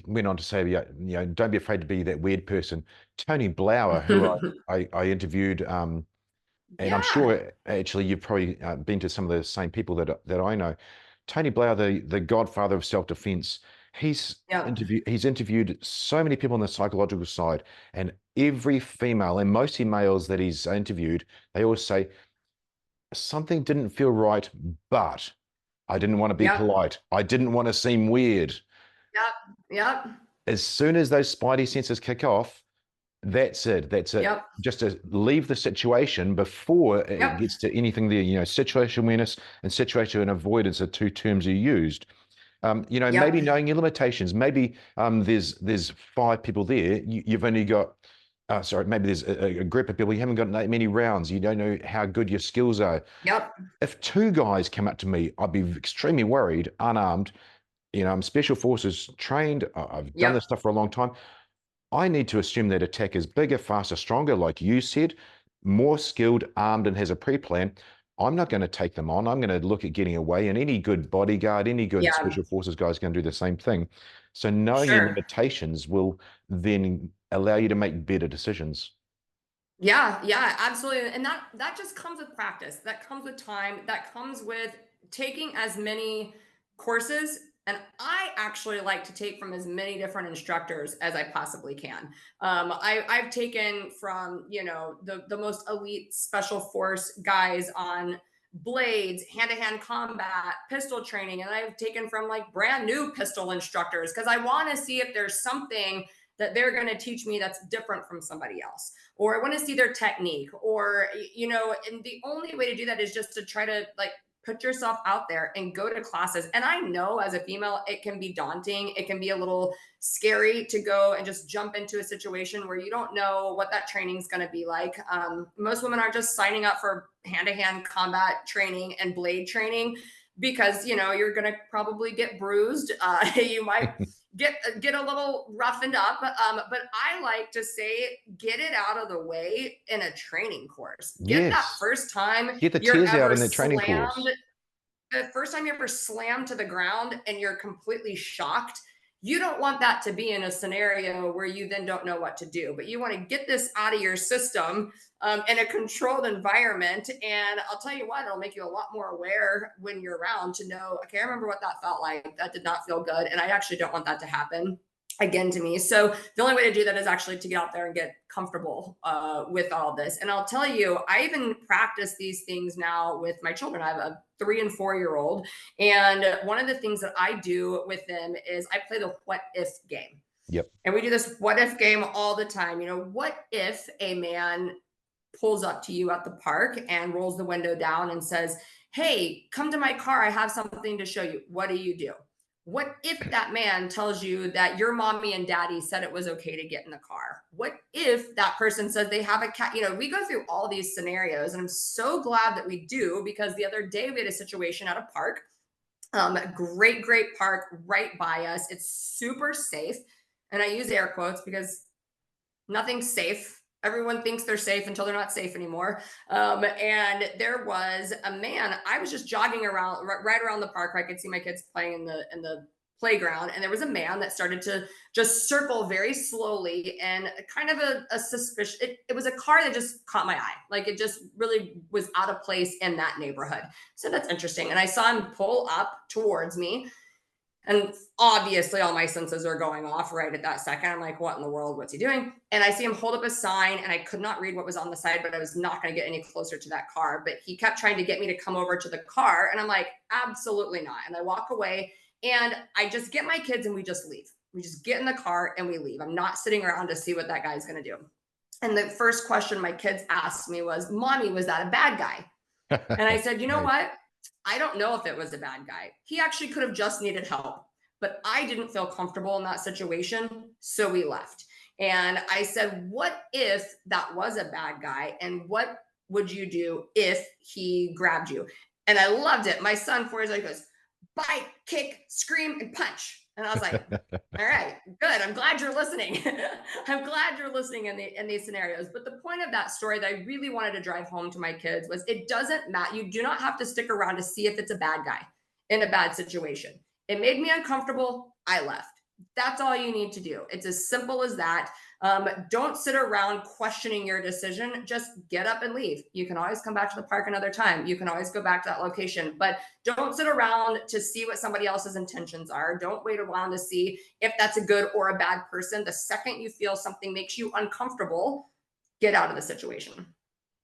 S1: went on to say, yeah, don't be afraid to be that weird person. Tony Blauer, who I interviewed, and I'm
S2: Yeah.
S1: sure actually you've probably been to some of the same people that I know. Tony Blauer, the godfather of self-defense,
S2: Yep.
S1: he's interviewed so many people on the psychological side, and every female and mostly males that he's interviewed, they always say something didn't feel right, but I didn't want to be
S2: Yep.
S1: polite. I didn't want to seem weird.
S2: Yep. Yep.
S1: As soon as those spidey senses kick off, that's it. That's it.
S2: Yep.
S1: Just to leave the situation before it
S2: Yep.
S1: gets to anything there. Situation awareness and situation avoidance are two terms you used.
S2: Yep.
S1: Maybe knowing your limitations. Maybe there's five people there. You've only got, sorry, maybe there's a group of people. You haven't got that many rounds. You don't know how good your skills are.
S2: Yep.
S1: If two guys come up to me, I'd be extremely worried, unarmed. I'm special forces trained. I've done this
S2: Yep.
S1: stuff for a long time. I need to assume that attack is bigger, faster, stronger, like you said, more skilled, armed, and has a pre-plan. I'm not going to take them on. I'm going to look at getting away. And any good bodyguard, any good
S2: Yeah.
S1: special forces guy is going to do the same thing. So knowing your
S2: Sure.
S1: limitations will then allow you to make better decisions.
S2: Yeah, yeah, absolutely. And that just comes with practice. That comes with time. That comes with taking as many courses. And I actually like to take from as many different instructors as I possibly can. I've taken from the most elite special force guys on blades, hand-to-hand combat, pistol training, and I've taken from like brand new pistol instructors because I want to see if there's something that they're going to teach me that's different from somebody else, or I want to see their technique, or and the only way to do that is just to try to like put yourself out there and go to classes. And I know as a female it can be daunting, it can be a little scary to go and just jump into a situation where you don't know what that training is going to be like. Most women are just signing up for hand-to-hand combat training and blade training because you're going to probably get bruised, you might get a little roughened up. But I like to say, get it out of the way in a training course. Get that
S1: Yes.
S2: first time
S1: Get the
S2: you're
S1: tears out
S2: ever
S1: in that training
S2: slammed,
S1: course.
S2: the first time you ever slammed to the ground and you're completely shocked. You don't want that to be in a scenario where you then don't know what to do, but you want to get this out of your system in a controlled environment. And I'll tell you what, it'll make you a lot more aware when you're around to know, okay, I remember what that felt like. That did not feel good. And I actually don't want that to happen again to me. So the only way to do that is actually to get out there and get comfortable with all this. And I'll tell you, I even practice these things now with my children. I have a 3 and 4 year old. And one of the things that I do with them is I play the what if game.
S1: Yep.
S2: And we do this what if game all the time. What if a man pulls up to you at the park and rolls the window down and says, "Hey, come to my car. I have something to show you." What do you do? What if that man tells you that your mommy and daddy said it was okay to get in the car? What if that person says they have a cat? We go through all these scenarios, and I'm so glad that we do, because the other day we had a situation at a park. Great, great park right by us. It's super safe. And I use air quotes because nothing's safe. Everyone thinks they're safe until they're not safe anymore. And there was a man. I was just jogging around, right around the park, where I could see my kids playing in the playground, and there was a man that started to just circle very slowly, and kind of a suspicion. It was a car that just caught my eye, like it just really was out of place in that neighborhood. So that's interesting. And I saw him pull up towards me, and obviously, all my senses are going off right at that second. I'm like, what in the world? What's he doing? And I see him hold up a sign, and I could not read what was on the side, but I was not going to get any closer to that car. But he kept trying to get me to come over to the car. And I'm like, absolutely not. And I walk away, and I just get my kids and we just leave. We just get in the car and we leave. I'm not sitting around to see what that guy's going to do. And the first question my kids asked me was, "Mommy, was that a bad guy?" And I said, "You know
S1: Nice.
S2: what? I don't know if it was a bad guy. He actually could have just needed help, but I didn't feel comfortable in that situation. So we left." And I said, what if that was a bad guy? And what would you do if he grabbed you? And I loved it. My son, 4 years old, goes, bite, kick, scream, and punch. And I was like, all right, good. I'm glad you're listening. I'm glad you're listening in these scenarios. But the point of that story that I really wanted to drive home to my kids was it doesn't matter. You do not have to stick around to see if it's a bad guy in a bad situation. It made me uncomfortable. I left. That's all you need to do. It's as simple as that. Don't sit around questioning your decision. Just get up and leave. You can always come back to the park another time. You can always go back to that location, but don't sit around to see what somebody else's intentions are. Don't wait around to see if that's a good or a bad person. The second you feel something makes you uncomfortable, get out of the situation.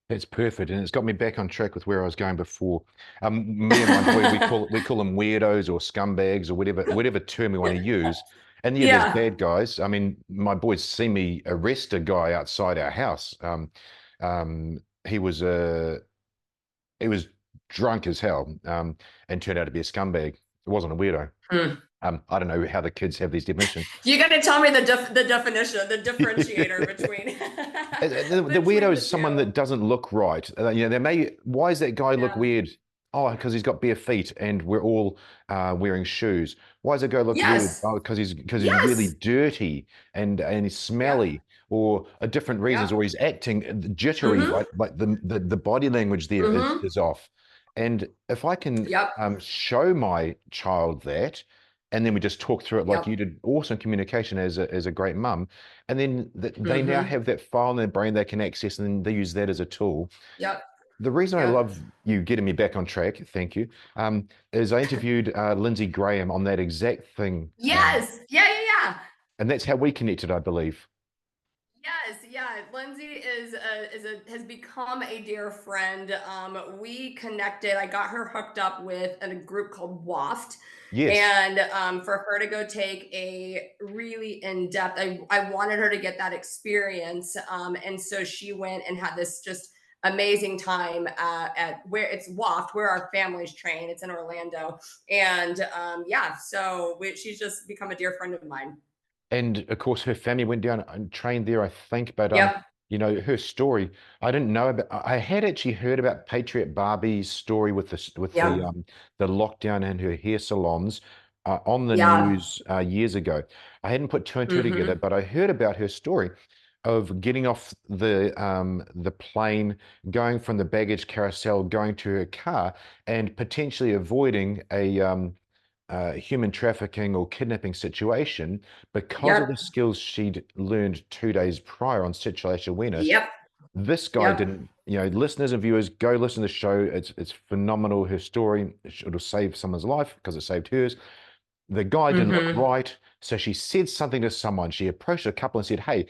S1: That's perfect, and it's got me back on track with where I was going before. Me and my boy, we call them weirdos or scumbags or whatever term we want to use. And yeah, there's
S2: Yeah.
S1: bad guys. I mean, my boys see me arrest a guy outside our house. He was he was drunk as hell, and turned out to be a scumbag. It wasn't a weirdo.
S2: Hmm.
S1: I don't know how the kids have these definitions.
S2: You got to tell me the definition, the differentiator between
S1: The weirdo
S2: between the
S1: is someone
S2: two.
S1: that doesn't look right. Why does that guy look
S2: Yeah.
S1: weird? Oh, because he's got bare feet and we're all wearing shoes. Why does that guy look weird?
S2: Yes.
S1: Oh, because he's really
S2: Yes.
S1: dirty and he's
S2: Yep.
S1: smelly, or a different reasons,
S2: Yep.
S1: or he's acting jittery,
S2: Mm-hmm.
S1: like the body language there is
S2: Mm-hmm.
S1: is off. And if I can
S2: Yep.
S1: show my child that, and then we just talk through it like
S2: Yep.
S1: you did, awesome communication as a great mum, and then they now
S2: Mm-hmm.
S1: have that file in their brain they can access, and then they use that as a tool.
S2: Yep.
S1: The reason I
S2: Yep.
S1: love you getting me back on track, thank you, is I interviewed Lindsey Graham on that exact thing,
S2: Yes. Yeah. Yeah. Yeah.
S1: and that's how we connected, I believe.
S2: Yes, yeah. Lindsay has become a dear friend. We connected. I got her hooked up with a group called Waft,
S1: Yes,
S2: and for her to go take a really in depth. I wanted her to get that experience, and so she went and had this just amazing time at where it's Waft, where our families train. It's in Orlando, and yeah. So she's just become a dear friend of mine.
S1: and of course her family went down and trained there, I think. But
S2: Yep.
S1: her story, I didn't know about. I had actually heard about Patriot Barbie's story with
S2: Yep.
S1: the lockdown in her hair salons on the
S2: Yeah.
S1: news years ago. I hadn't put two and two together,
S2: Hmm.
S1: but I heard about her story of getting off the plane, going from the baggage carousel, going to her car, and potentially avoiding a human trafficking or kidnapping situation because of the
S2: Yep.
S1: skills she'd learned 2 days prior on situation awareness.
S2: Yep.
S1: This guy
S2: Yep.
S1: didn't. Listeners and viewers, go listen to the show. It's phenomenal. Her story, it'll save someone's life because it saved hers. The guy didn't look
S2: Hmm.
S1: right, so she said something to someone. She approached a couple and said, "Hey,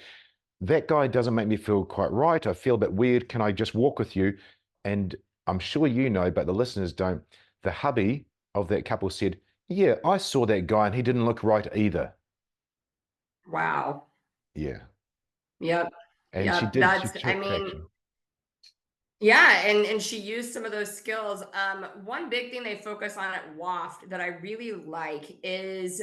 S1: that guy doesn't make me feel quite right. I feel a bit weird. Can I just walk with you?" And I'm sure you know, but the listeners don't. The hubby of that couple said, "Yeah, I saw that guy and he didn't look right either."
S2: Wow.
S1: Yeah.
S2: Yep.
S1: And
S2: Yep.
S1: she
S2: That's, I
S1: took
S2: mean,
S1: action.
S2: yeah, and she used some of those skills. One big thing they focus on at Waft that I really like is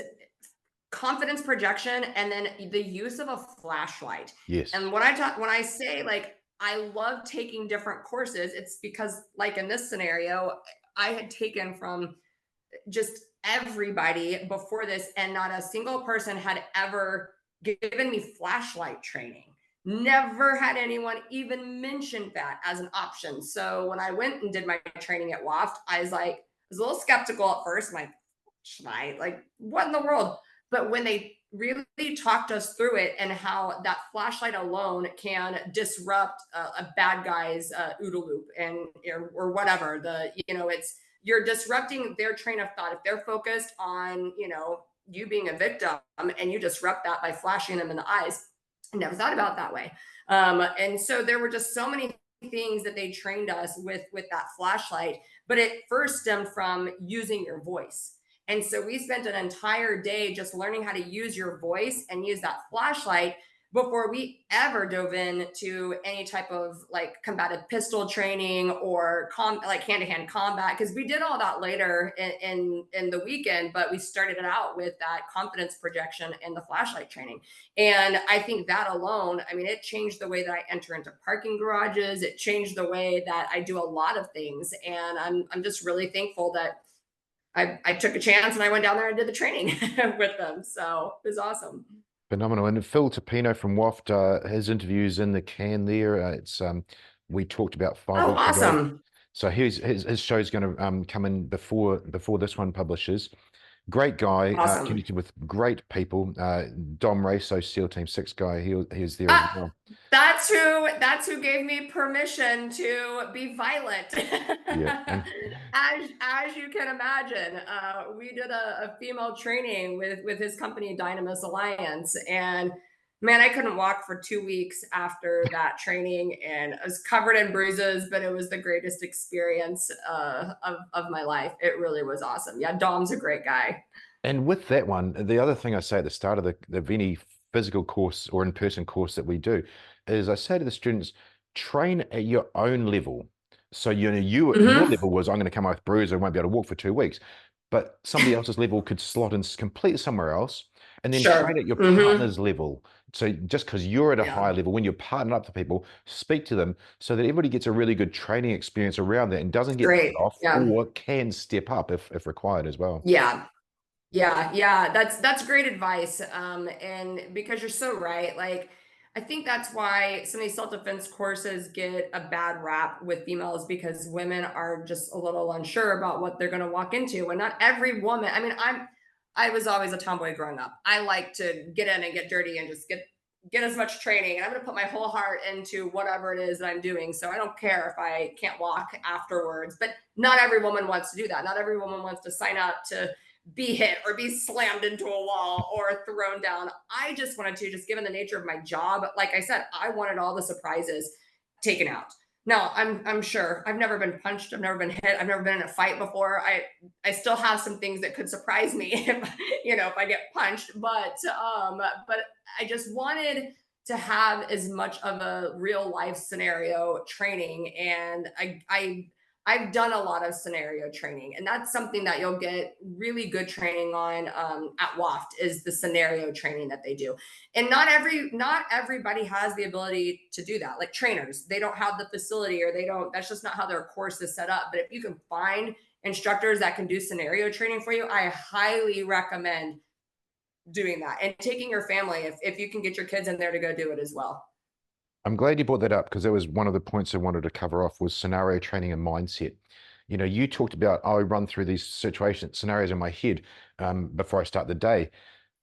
S2: confidence projection and then the use of a flashlight. And
S1: Yes.
S2: when I say like I love taking different courses, it's because like in this scenario, I had taken from just everybody before this, and not a single person had ever given me flashlight training. Never had anyone even mentioned that as an option. So when I went and did my training at Waft, I was a little skeptical at first. I'm like, should I, like, what in the world? But when they really talked us through it and how that flashlight alone can disrupt a bad guy's OODA loop and or whatever it's you're disrupting their train of thought. If they're focused on, you being a victim and you disrupt that by flashing them in the eyes, I never thought about it that way. And so there were just so many things that they trained us with that flashlight, but it first stemmed from using your voice. And so we spent an entire day just learning how to use your voice and use that flashlight. before we ever dove into any type of like combative pistol training or like hand-to-hand combat, because we did all that later in the weekend, but we started it out with that confidence projection and the flashlight training. And I think that alone, I mean, it changed the way that I enter into parking garages. It changed the way that I do a lot of things. And I'm just really thankful that I took a chance and I went down there and did the training with them. So it was awesome.
S1: Phenomenal. And Phil Tapino from Waft, his interview's in the can there. It's we talked about five
S2: Oh,
S1: weeks ago.
S2: awesome.
S1: So his show's going to come in before this one publishes. Great guy,
S2: Awesome.
S1: connected with great people. Dom Raso, SEAL Team 6 guy, he's there as
S2: Ah,
S1: well.
S2: that's who gave me permission to be violent.
S1: Yeah, and
S2: As you can imagine, we did a female training with his company Dynamis Alliance, and man, I couldn't walk for 2 weeks after that training, and I was covered in bruises, but it was the greatest experience of my life. It really was awesome. Yeah, Dom's a great guy.
S1: And with that one, the other thing I say at the start of the any physical course or in-person course that we do is I say to the students, train at your own level. So your
S2: Hmm.
S1: level was I'm going to come out with bruise, I won't be able to walk for 2 weeks. But somebody else's level could slot in completely somewhere else, and then train
S2: Sure.
S1: at your
S2: Hmm.
S1: partner's level. So just because you're at a
S2: Yeah.
S1: higher level, when you're partnered up to people, speak to them so that everybody gets a really good training experience around that and doesn't get put
S2: Great.
S1: off
S2: Yeah.
S1: or can step up if required as well.
S2: Yeah. Yeah, that's great advice. And because you're so right, like I think that's why some of these self-defense courses get a bad rap with females, because women are just a little unsure about what they're going to walk into. And not every woman, I mean, I was always a tomboy growing up. I like to get in and get dirty and just get as much training, and I'm going to put my whole heart into whatever it is that I'm doing. So I don't care if I can't walk afterwards. But not every woman wants to do that. Not every woman wants to sign up to be hit or be slammed into a wall or thrown down. I just wanted to, just given the nature of my job, like I said, I wanted all the surprises taken out. Now, I'm sure I've never been punched, I've never been hit, I've never been in a fight before. I still have some things that could surprise me if if I get punched, but I just wanted to have as much of a real life scenario training, and I've done a lot of scenario training, and that's something that you'll get really good training on at Waft, is the scenario training that they do. And not everybody has the ability to do that. Like trainers, they don't have the facility, or they don't. That's just not how their course is set up. But if you can find instructors that can do scenario training for you, I highly recommend doing that, and taking your family if you can get your kids in there to go do it as well.
S1: I'm glad you brought that up because that was one of the points I wanted to cover off was scenario training and mindset. You talked about I run through these scenarios in my head before I start the day.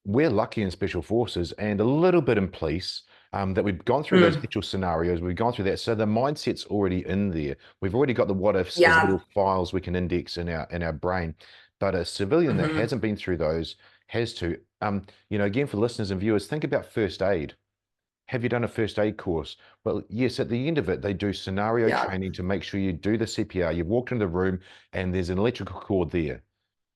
S1: We're lucky in special forces and a little bit in police that we've gone through those
S2: Mm,
S1: actual scenarios. We've gone through that, so the mindset's already in there. We've already got the what ifs as
S2: yeah.
S1: little files we can index in our brain. But a civilian that
S2: Hmm.
S1: hasn't been through those has to. Again, for listeners and viewers, think about first aid. Have you done a first aid course? Well, yes, at the end of it, they do scenario
S2: Yeah.
S1: training to make sure you do the CPR. You've walked into the room and there's an electrical cord there.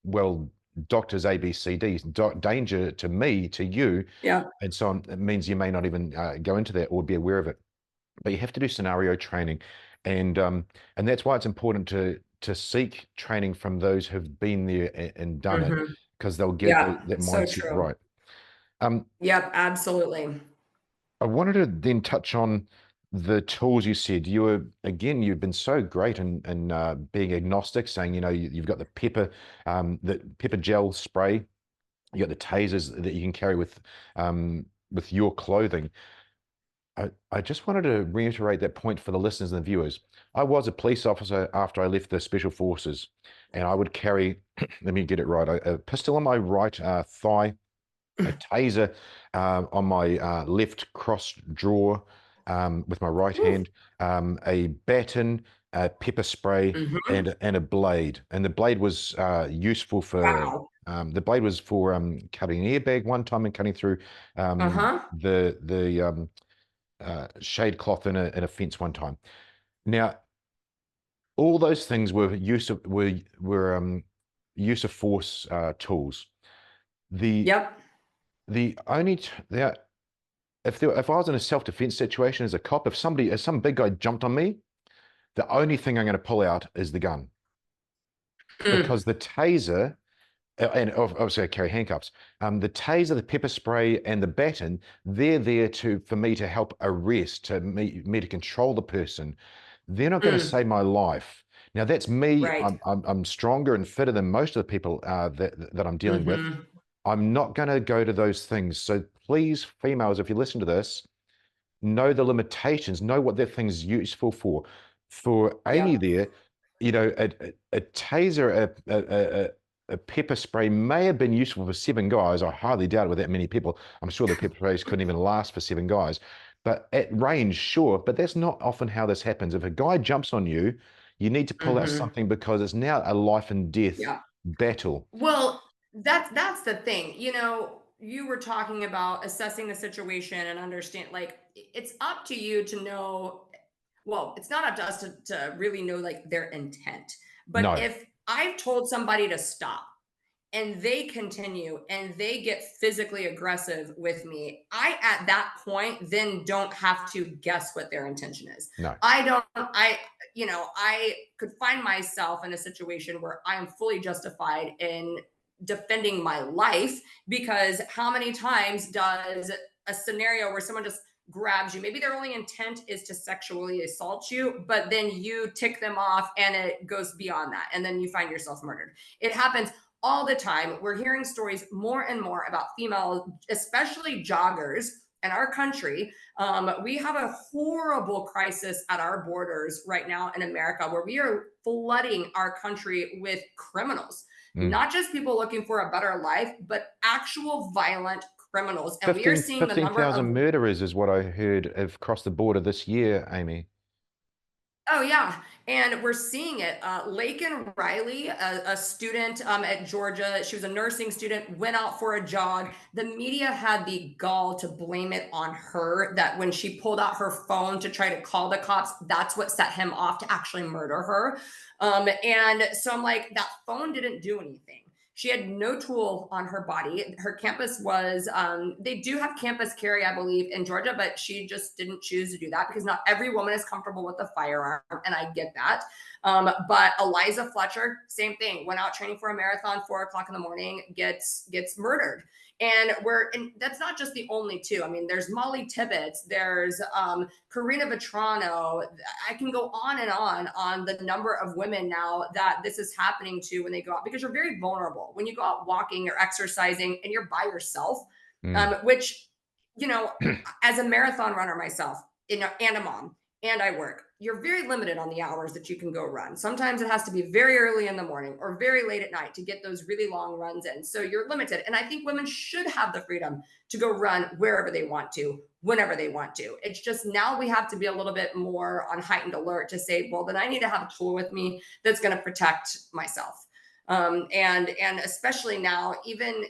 S1: Well, doctors A, B, C, D, danger to me, to you,
S2: Yeah.
S1: and so on. It means you may not even go into that or be aware of it. But you have to do scenario training, and that's why it's important to seek training from those who've been there and done it,
S2: Hmm.
S1: because they'll get
S2: Yeah.
S1: that
S2: So
S1: mindset
S2: true.
S1: right. Um,
S2: Yep, absolutely.
S1: I wanted to then touch on the tools you said. You've been so great in being agnostic, saying, you've got the pepper gel spray, you got the tasers that you can carry with your clothing. I just wanted to reiterate that point for the listeners and the viewers. I was a police officer after I left the special forces, and I would carry, let me get it right, a pistol on my right thigh, a taser on my left cross drawer with my right
S2: Woo.
S1: hand, a baton, a pepper spray,
S2: Mhm.
S1: and a blade. And the blade was useful for
S2: Wow.
S1: cutting an airbag one time and cutting through
S2: Uh-huh.
S1: the shade cloth in a fence one time. Now, all those things were use of force tools. The
S2: Yep.
S1: the only t- the if I was in a self-defense situation as a cop, if some big guy jumped on me, the only thing I'm going to pull out is the gun,
S2: Mm,
S1: because the taser, and obviously I carry handcuffs. The taser, the pepper spray, and the baton, they're there for me to help arrest, me to control the person. They're not going to
S2: mm,
S1: save my life. Now that's me.
S2: right.
S1: I'm stronger and fitter than most of the people that I'm dealing with.
S2: Hmm.
S1: I'm not going to go to those things. So please, females, if you listen to this, know the limitations, know what that thing's useful for. For Amy
S2: Yep.
S1: there, a taser, a pepper spray may have been useful for 7 guys. I highly doubt it with that many people. I'm sure the pepper sprays couldn't even last for 7 guys. But at range, sure. But that's not often how this happens. If a guy jumps on you, you need to pull out
S2: Hmm.
S1: something, because it's now a life and death
S2: Yeah.
S1: battle.
S2: Well, that's the thing. You were talking about assessing the situation and understand, like, it's up to you to know. Well, it's not up to us to really know like their intent. But
S1: No,
S2: if I've told somebody to stop and they continue and they get physically aggressive with me, I at that point then don't have to guess what their intention is.
S1: no.
S2: I don't, I could find myself in a situation where I am fully justified in defending my life, because how many times does a scenario where someone just grabs you, maybe their only intent is to sexually assault you, but then you tick them off and it goes beyond that, and then you find yourself murdered. It happens all the time. We're hearing stories more and more about female, especially joggers in our country. We have a horrible crisis at our borders right now in America, where we are flooding our country with criminals,
S1: Mm.
S2: not just people looking for a better life, but actual violent criminals. And we are
S1: 15
S2: seeing the number
S1: 15,000
S2: of.
S1: murderers is what I heard have crossed the border this year, Amy.
S2: Oh yeah, and we're seeing it. Lakin Riley, a student at Georgia, she was a nursing student, went out for a jog. The media had the gall to blame it on her. That when she pulled out her phone to try to call the cops, that's what set him off to actually murder her. And so I'm like, that phone didn't do anything. She had no tool on her body. Her campus was, they do have campus carry, I believe, in Georgia, but she just didn't choose to do that because not every woman is comfortable with a firearm. And I get that. But Eliza Fletcher, same thing, went out training for a marathon, 4 o'clock in the morning, gets murdered. And that's not just the only two. I mean, there's Molly Tibbetts, there's Karina Vetrano. I can go on the number of women now that this is happening to when they go out, because you're very vulnerable when you go out walking or exercising and you're by yourself.
S1: Mm.
S2: Which, as a marathon runner myself, and a mom, and I work, you're very limited on the hours that you can go run. Sometimes it has to be very early in the morning or very late at night to get those really long runs in. So you're limited. And I think women should have the freedom to go run wherever they want to, whenever they want to. It's just now we have to be a little bit more on heightened alert to say, well, then I need to have a tool with me that's going to protect myself. And especially now, even,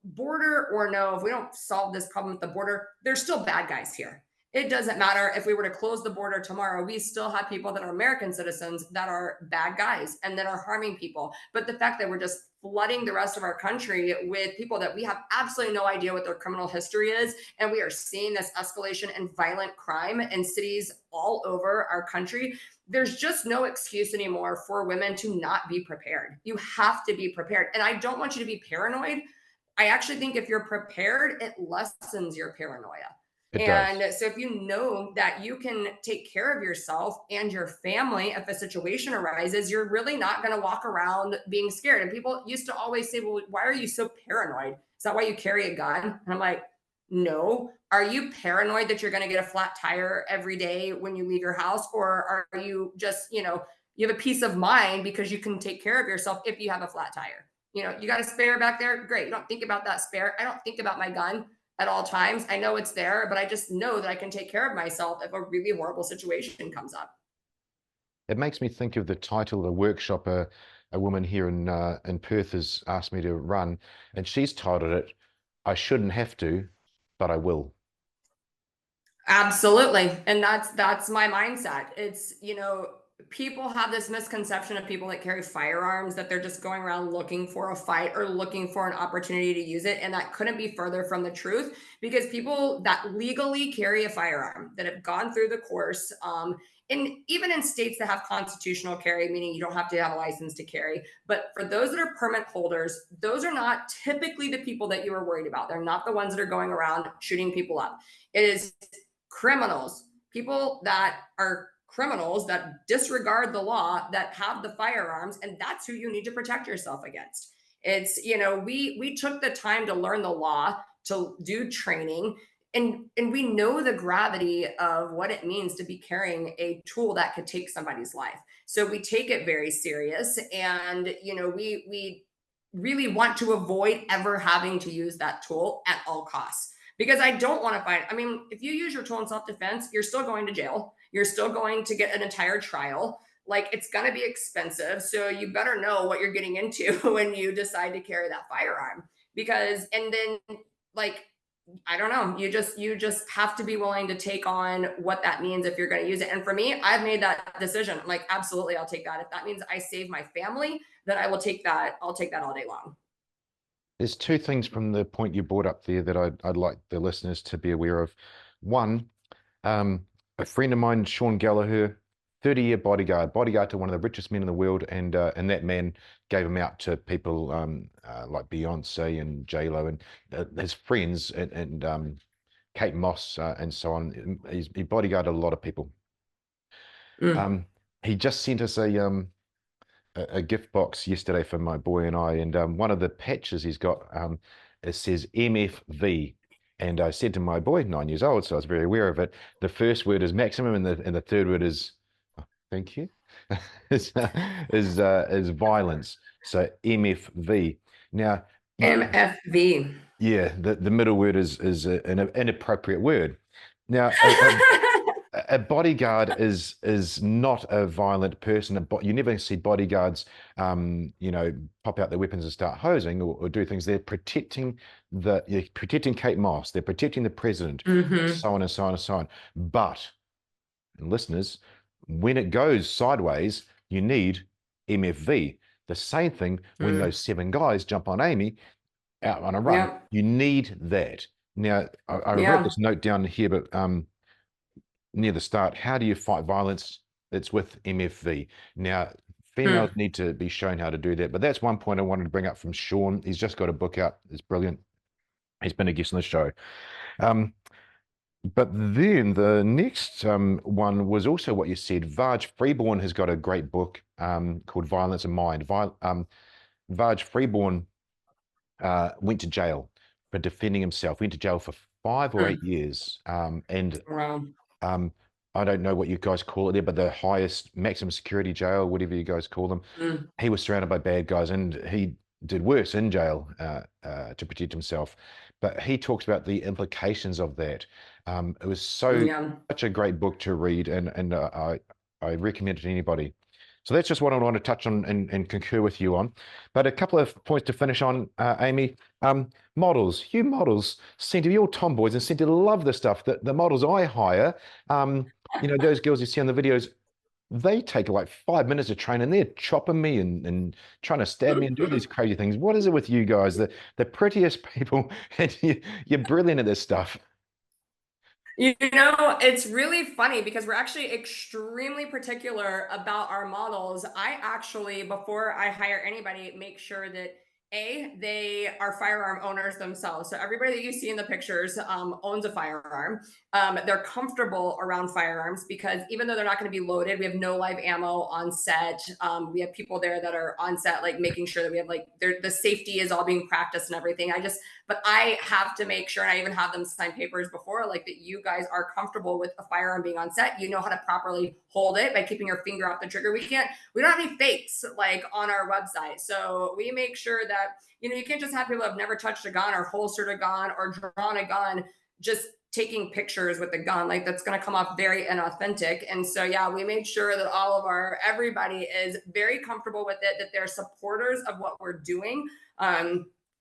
S2: border or no, if we don't solve this problem at the border, there's still bad guys here. It doesn't matter if we were to close the border tomorrow, we still have people that are American citizens that are bad guys and that are harming people. But the fact that we're just flooding the rest of our country with people that we have absolutely no idea what their criminal history is, and we are seeing this escalation in violent crime in cities all over our country, there's just no excuse anymore for women to not be prepared. You have to be prepared. And I don't want you to be paranoid. I actually think if you're prepared, it lessens your paranoia.
S1: It does.
S2: And so if you know that you can take care of yourself and your family if a situation arises, you're really not going to walk around being scared. And people used to always say, well, why are you so paranoid? Is that why you carry a gun? And I'm like, no. Are you paranoid that you're going to get a flat tire every day when you leave your house? Or are you just, you have a peace of mind because you can take care of yourself if you have a flat tire? You got a spare back there? Great. You don't think about that spare. I don't think about my gun at all times. I know it's there, but I just know that I can take care of myself if a really horrible situation comes up.
S1: It makes me think of the title of a workshop a woman here in Perth has asked me to run, and she's titled it, I shouldn't have to, but I will.
S2: Absolutely. And that's my mindset. It's, people have this misconception of people that carry firearms that they're just going around looking for a fight or looking for an opportunity to use it. And that couldn't be further from the truth, because people that legally carry a firearm that have gone through the course, and even in states that have constitutional carry, meaning you don't have to have a license to carry. But for those that are permit holders, those are not typically the people that you are worried about. They're not the ones that are going around shooting people up. It is criminals, people that are criminals that disregard the law, that have the firearms, and that's who you need to protect yourself against. It's, we took the time to learn the law, to do training, and we know the gravity of what it means to be carrying a tool that could take somebody's life. So we take it very serious, and we really want to avoid ever having to use that tool at all costs, because I don't want to find, I mean, if you use your tool in self-defense, you're still going to jail. You're still going to get an entire trial. Like, it's going to be expensive. So you better know what you're getting into when you decide to carry that firearm. Because, and then, like, I don't know, you just have to be willing to take on what that means if you're going to use it. And for me, I've made that decision. I'm like, absolutely, I'll take that. If that means I save my family, then I will take that. I'll take that all day long.
S1: There's two things from the point you brought up there that I'd like the listeners to be aware of. One, a friend of mine, Sean Gallagher, 30-year bodyguard to one of the richest men in the world, and that man gave him out to people like Beyonce and J-Lo and his friends and Kate Moss and so on. He bodyguarded a lot of people.
S2: Mm,
S1: He just sent us a gift box yesterday for my boy and I, and one of the patches he's got, it says MFV. And I said to my boy, 9 years old, so I was very aware of it. The first word is maximum, and the third word is, oh, thank you, is violence. So MFV. Now,
S2: MFV.
S1: yeah, the middle word is an inappropriate word. Now, a bodyguard is not a violent person. But you never see bodyguards, pop out their weapons and start hosing or do things. They're protecting Kate Moss. They're protecting the president,
S2: Hmm.
S1: so on and so on and so on. But listeners, when it goes sideways, you need MFV. The same thing when
S2: Mm.
S1: those seven guys jump on Amy out on a run.
S2: Yeah.
S1: You need that. Now, I wrote
S2: Yeah.
S1: this note down here, but near the start, how do you fight violence? It's with MFV. Now, females
S2: Hmm.
S1: need to be shown how to do that. But that's one point I wanted to bring up from Sean. He's just got a book out. It's brilliant. He's been a guest on the show. Um, but then the next one was also what you said. Vaj Freeborn has got a great book called Violence of Mind. Vaj Freeborn went to jail for defending himself, went to jail for 5 or 8 years. And
S2: Wow.
S1: um, I don't know what you guys call it there, but the highest maximum security jail, whatever you guys call them,
S2: Mm.
S1: he was surrounded by bad guys, and he did worse in jail to protect himself. But he talks about the implications of that. It was
S2: Yeah.
S1: such a great book to read, and I recommend it to anybody. So that's just what I want to touch on and concur with you on. But a couple of points to finish on, Amy. Models, you models seem to be all tomboys and seem to love the stuff that the models I hire. Those girls you see on the videos, they take like 5 minutes to train and they're chopping me and trying to stab me and do these crazy things. What is it with you guys? The prettiest people, and you're brilliant at this stuff.
S2: It's really funny because we're actually extremely particular about our models. I actually, before I hire anybody, make sure that they are firearm owners themselves. So everybody that you see in the pictures owns a firearm. They're comfortable around firearms because even though they're not going to be loaded, we have no live ammo on set. We have people there that are on set, like making sure that we have the safety is all being practiced and everything. But I have to make sure, and I even have them sign papers before, like that you guys are comfortable with a firearm being on set. You know how to properly hold it by keeping your finger off the trigger. We don't have any fakes like on our website. So we make sure that, you can't just have people who have never touched a gun or holstered a gun or drawn a gun just taking pictures with the gun. Like, that's going to come off very inauthentic. And so, yeah, we made sure that everybody is very comfortable with it, that they're supporters of what we're doing.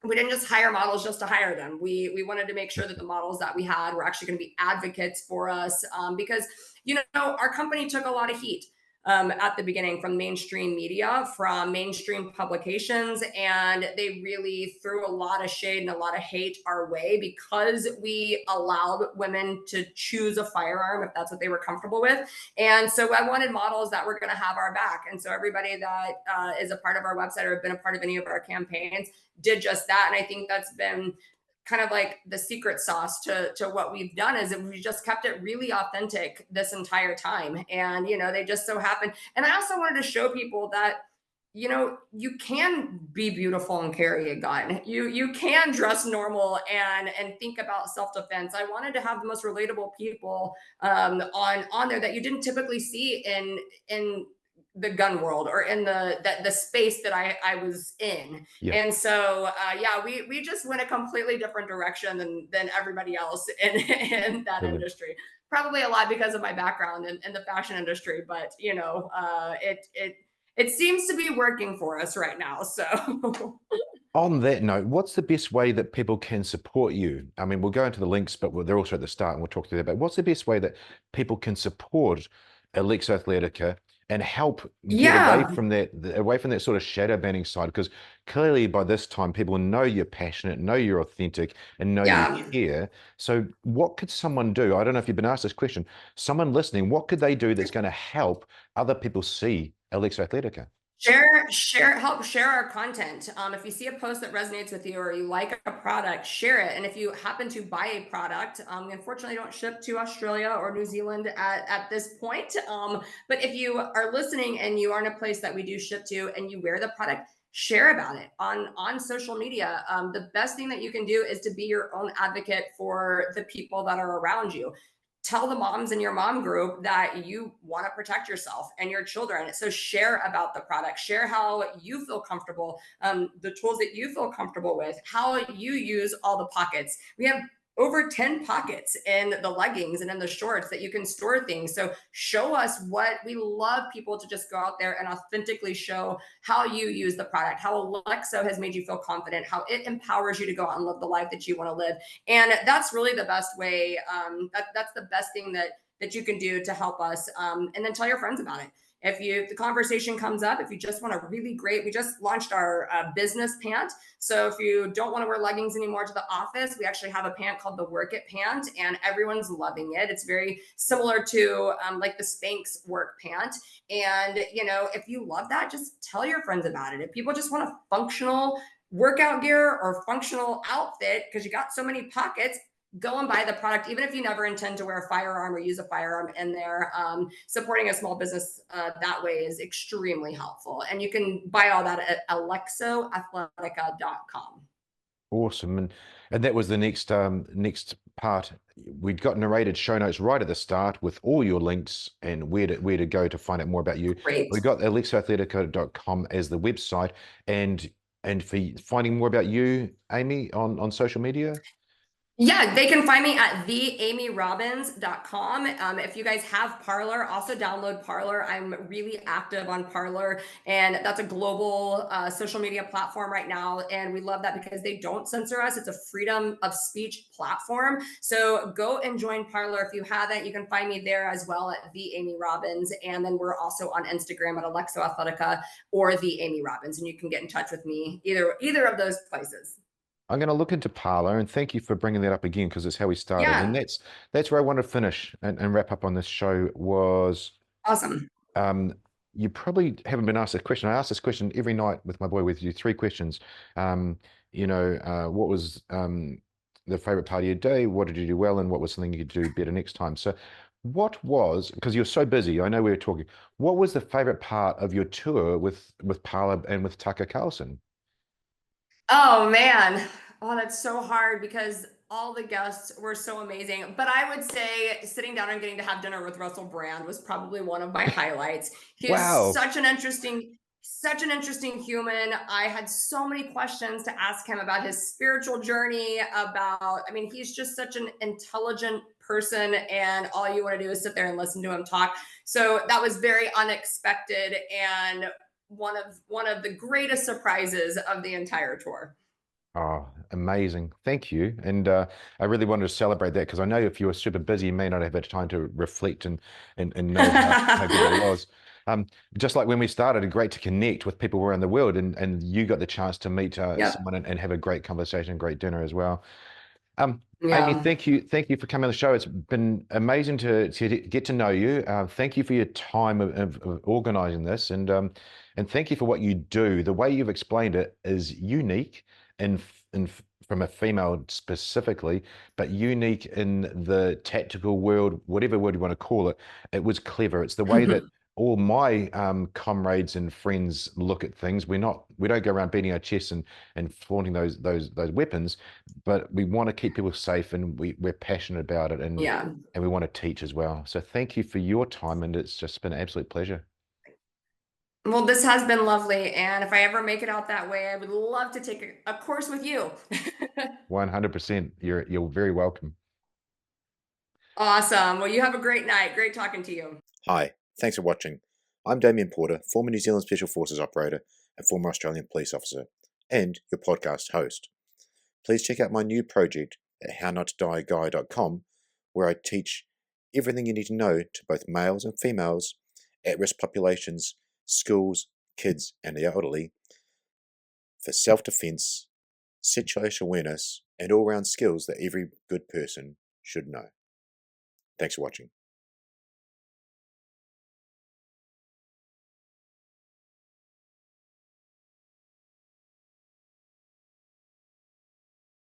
S2: We didn't just hire models just to hire them. We wanted to make sure that the models that we had were actually going to be advocates for us, because our company took a lot of heat. at the beginning from mainstream media, from mainstream publications, and they really threw a lot of shade and a lot of hate our way because we allowed women to choose a firearm if that's what they were comfortable with. And so I wanted models that were going to have our back. And so everybody that is a part of our website or have been a part of any of our campaigns did just that. And I think that's been kind of like the secret sauce to what we've done is that we just kept it really authentic this entire time. And, they just so happen. And I also wanted to show people that, you can be beautiful and carry a gun. You can dress normal and think about self-defense. I wanted to have the most relatable people on there that you didn't typically see in the gun world or in the space that I was in.
S1: Yeah,
S2: And so yeah, we just went a completely different direction than everybody else in that
S1: brilliant.
S2: industry. Probably a lot because of my background in the fashion industry, but it seems to be working for us right now. So
S1: On that note, what's the best way that people can support you? I mean, we'll go into the links, but they're also at the start and we'll talk through that. But what's the best way that people can support Alexo Athletica and help get
S2: yeah,
S1: away from that sort of shadow banning side? Because clearly by this time, people know you're passionate, know you're authentic, and know you
S2: yeah.
S1: care. So what could someone do? I don't know if you've been asked this question. Someone listening, what could they do that's going to help other people see Alexo Athletica?
S2: Help share our content. If you see a post that resonates with you or you like a product, share it. And if you happen to buy a product, we unfortunately don't ship to Australia or New Zealand at this point. But if you are listening and you are in a place that we do ship to and you wear the product, share about it on social media. The best thing that you can do is to be your own advocate for the people that are around you. Tell the moms in your mom group that you want to protect yourself and your children. So share about the product, share how you feel comfortable, the tools that you feel comfortable with, how you use all the pockets. We have over 10 pockets in the leggings and in the shorts that you can store things. So show us what we love people to just go out there and authentically show how you use the product, how Alexo has made you feel confident, how it empowers you to go out and live the life that you want to live. And that's really the best way. That's the best thing that you can do to help us. And then tell your friends about it. If the conversation comes up, if you just want a really great, we just launched our business pant. So if you don't want to wear leggings anymore to the office, we actually have a pant called the Work It pant, and everyone's loving it. It's very similar to like the Spanx work pant. And if you love that, just tell your friends about it. If people just want a functional workout gear or functional outfit because you got so many pockets, go and buy the product, even if you never intend to wear a firearm or use a firearm in there. Supporting a small business that way is extremely helpful. And you can buy all that at alexoathletica.com.
S1: Awesome. And that was the next part. We'd got narrated show notes right at the start with all your links and where to go to find out more about you.
S2: Great.
S1: We got alexoathletica.com as the website, and for finding more about you, Amy, on social media.
S2: Yeah, they can find me at theamyrobbins.com. If you guys have Parlor, also download Parlor. I'm really active on Parlor, and that's a global social media platform right now. And we love that because they don't censor us. It's a freedom of speech platform. So go and join Parlor if you haven't. You can find me there as well at The Amy Robbins. And then we're also on Instagram at Alexo Athletica or The Amy Robbins. And you can get in touch with me either of those places.
S1: I'm going to look into Parler, and thank you for bringing that up again because it's how we started. And
S2: Yeah,
S1: that's where I want to finish and wrap up on this show was
S2: awesome.
S1: um, you probably haven't been asked this question. I ask this question every night with my boy, with you, three questions. What was the favorite part of your day? What did you do well? And what was something you could do better next time? So because you're so busy, I know we were talking, what was the favorite part of your tour with Parler and with Tucker Carlson?
S2: Oh man. Oh, that's so hard because all the guests were so amazing. But I would say sitting down and getting to have dinner with Russell Brand was probably one of my highlights. He is
S1: Wow.
S2: such an interesting human. I had so many questions to ask him about his spiritual journey, he's just such an intelligent person, and all you want to do is sit there and listen to him talk. So that was very unexpected and one of the greatest surprises of the entire tour.
S1: Oh, amazing. Thank you. And I really wanted to celebrate that because I know if you were super busy, you may not have had time to reflect and know how good it was. Um, just like when we started, great to connect with people around the world, and you got the chance to meet
S2: Yep.
S1: someone and have a great conversation, great dinner as well. Amy,
S2: Yeah.
S1: thank you for coming on the show. It's been amazing to get to know you. Thank you for your time of organizing this, and thank you for what you do. The way you've explained it is unique, in from a female specifically, but unique in the tactical world, whatever word you want to call it. It was clever. It's the way that all my comrades and friends look at things. We don't go around beating our chests and flaunting those weapons, but we want to keep people safe, and we're passionate about it,
S2: Yeah.
S1: and we want to teach as well. So thank you for your time, and it's just been an absolute pleasure.
S2: Well, this has been lovely. And if I ever make it out that way, I would love to take a course with you.
S1: 100%. You're very welcome.
S2: Awesome. Well, you have a great night. Great talking to you.
S3: Hi, thanks for watching. I'm Damien Porter, former New Zealand Special Forces operator and former Australian police officer, and your podcast host. Please check out my new project at hownottodieguy.com, where I teach everything you need to know to both males and females, at-risk populations, schools, kids, and the elderly for self-defense, situational awareness, and all-round skills that every good person should know. Thanks for watching.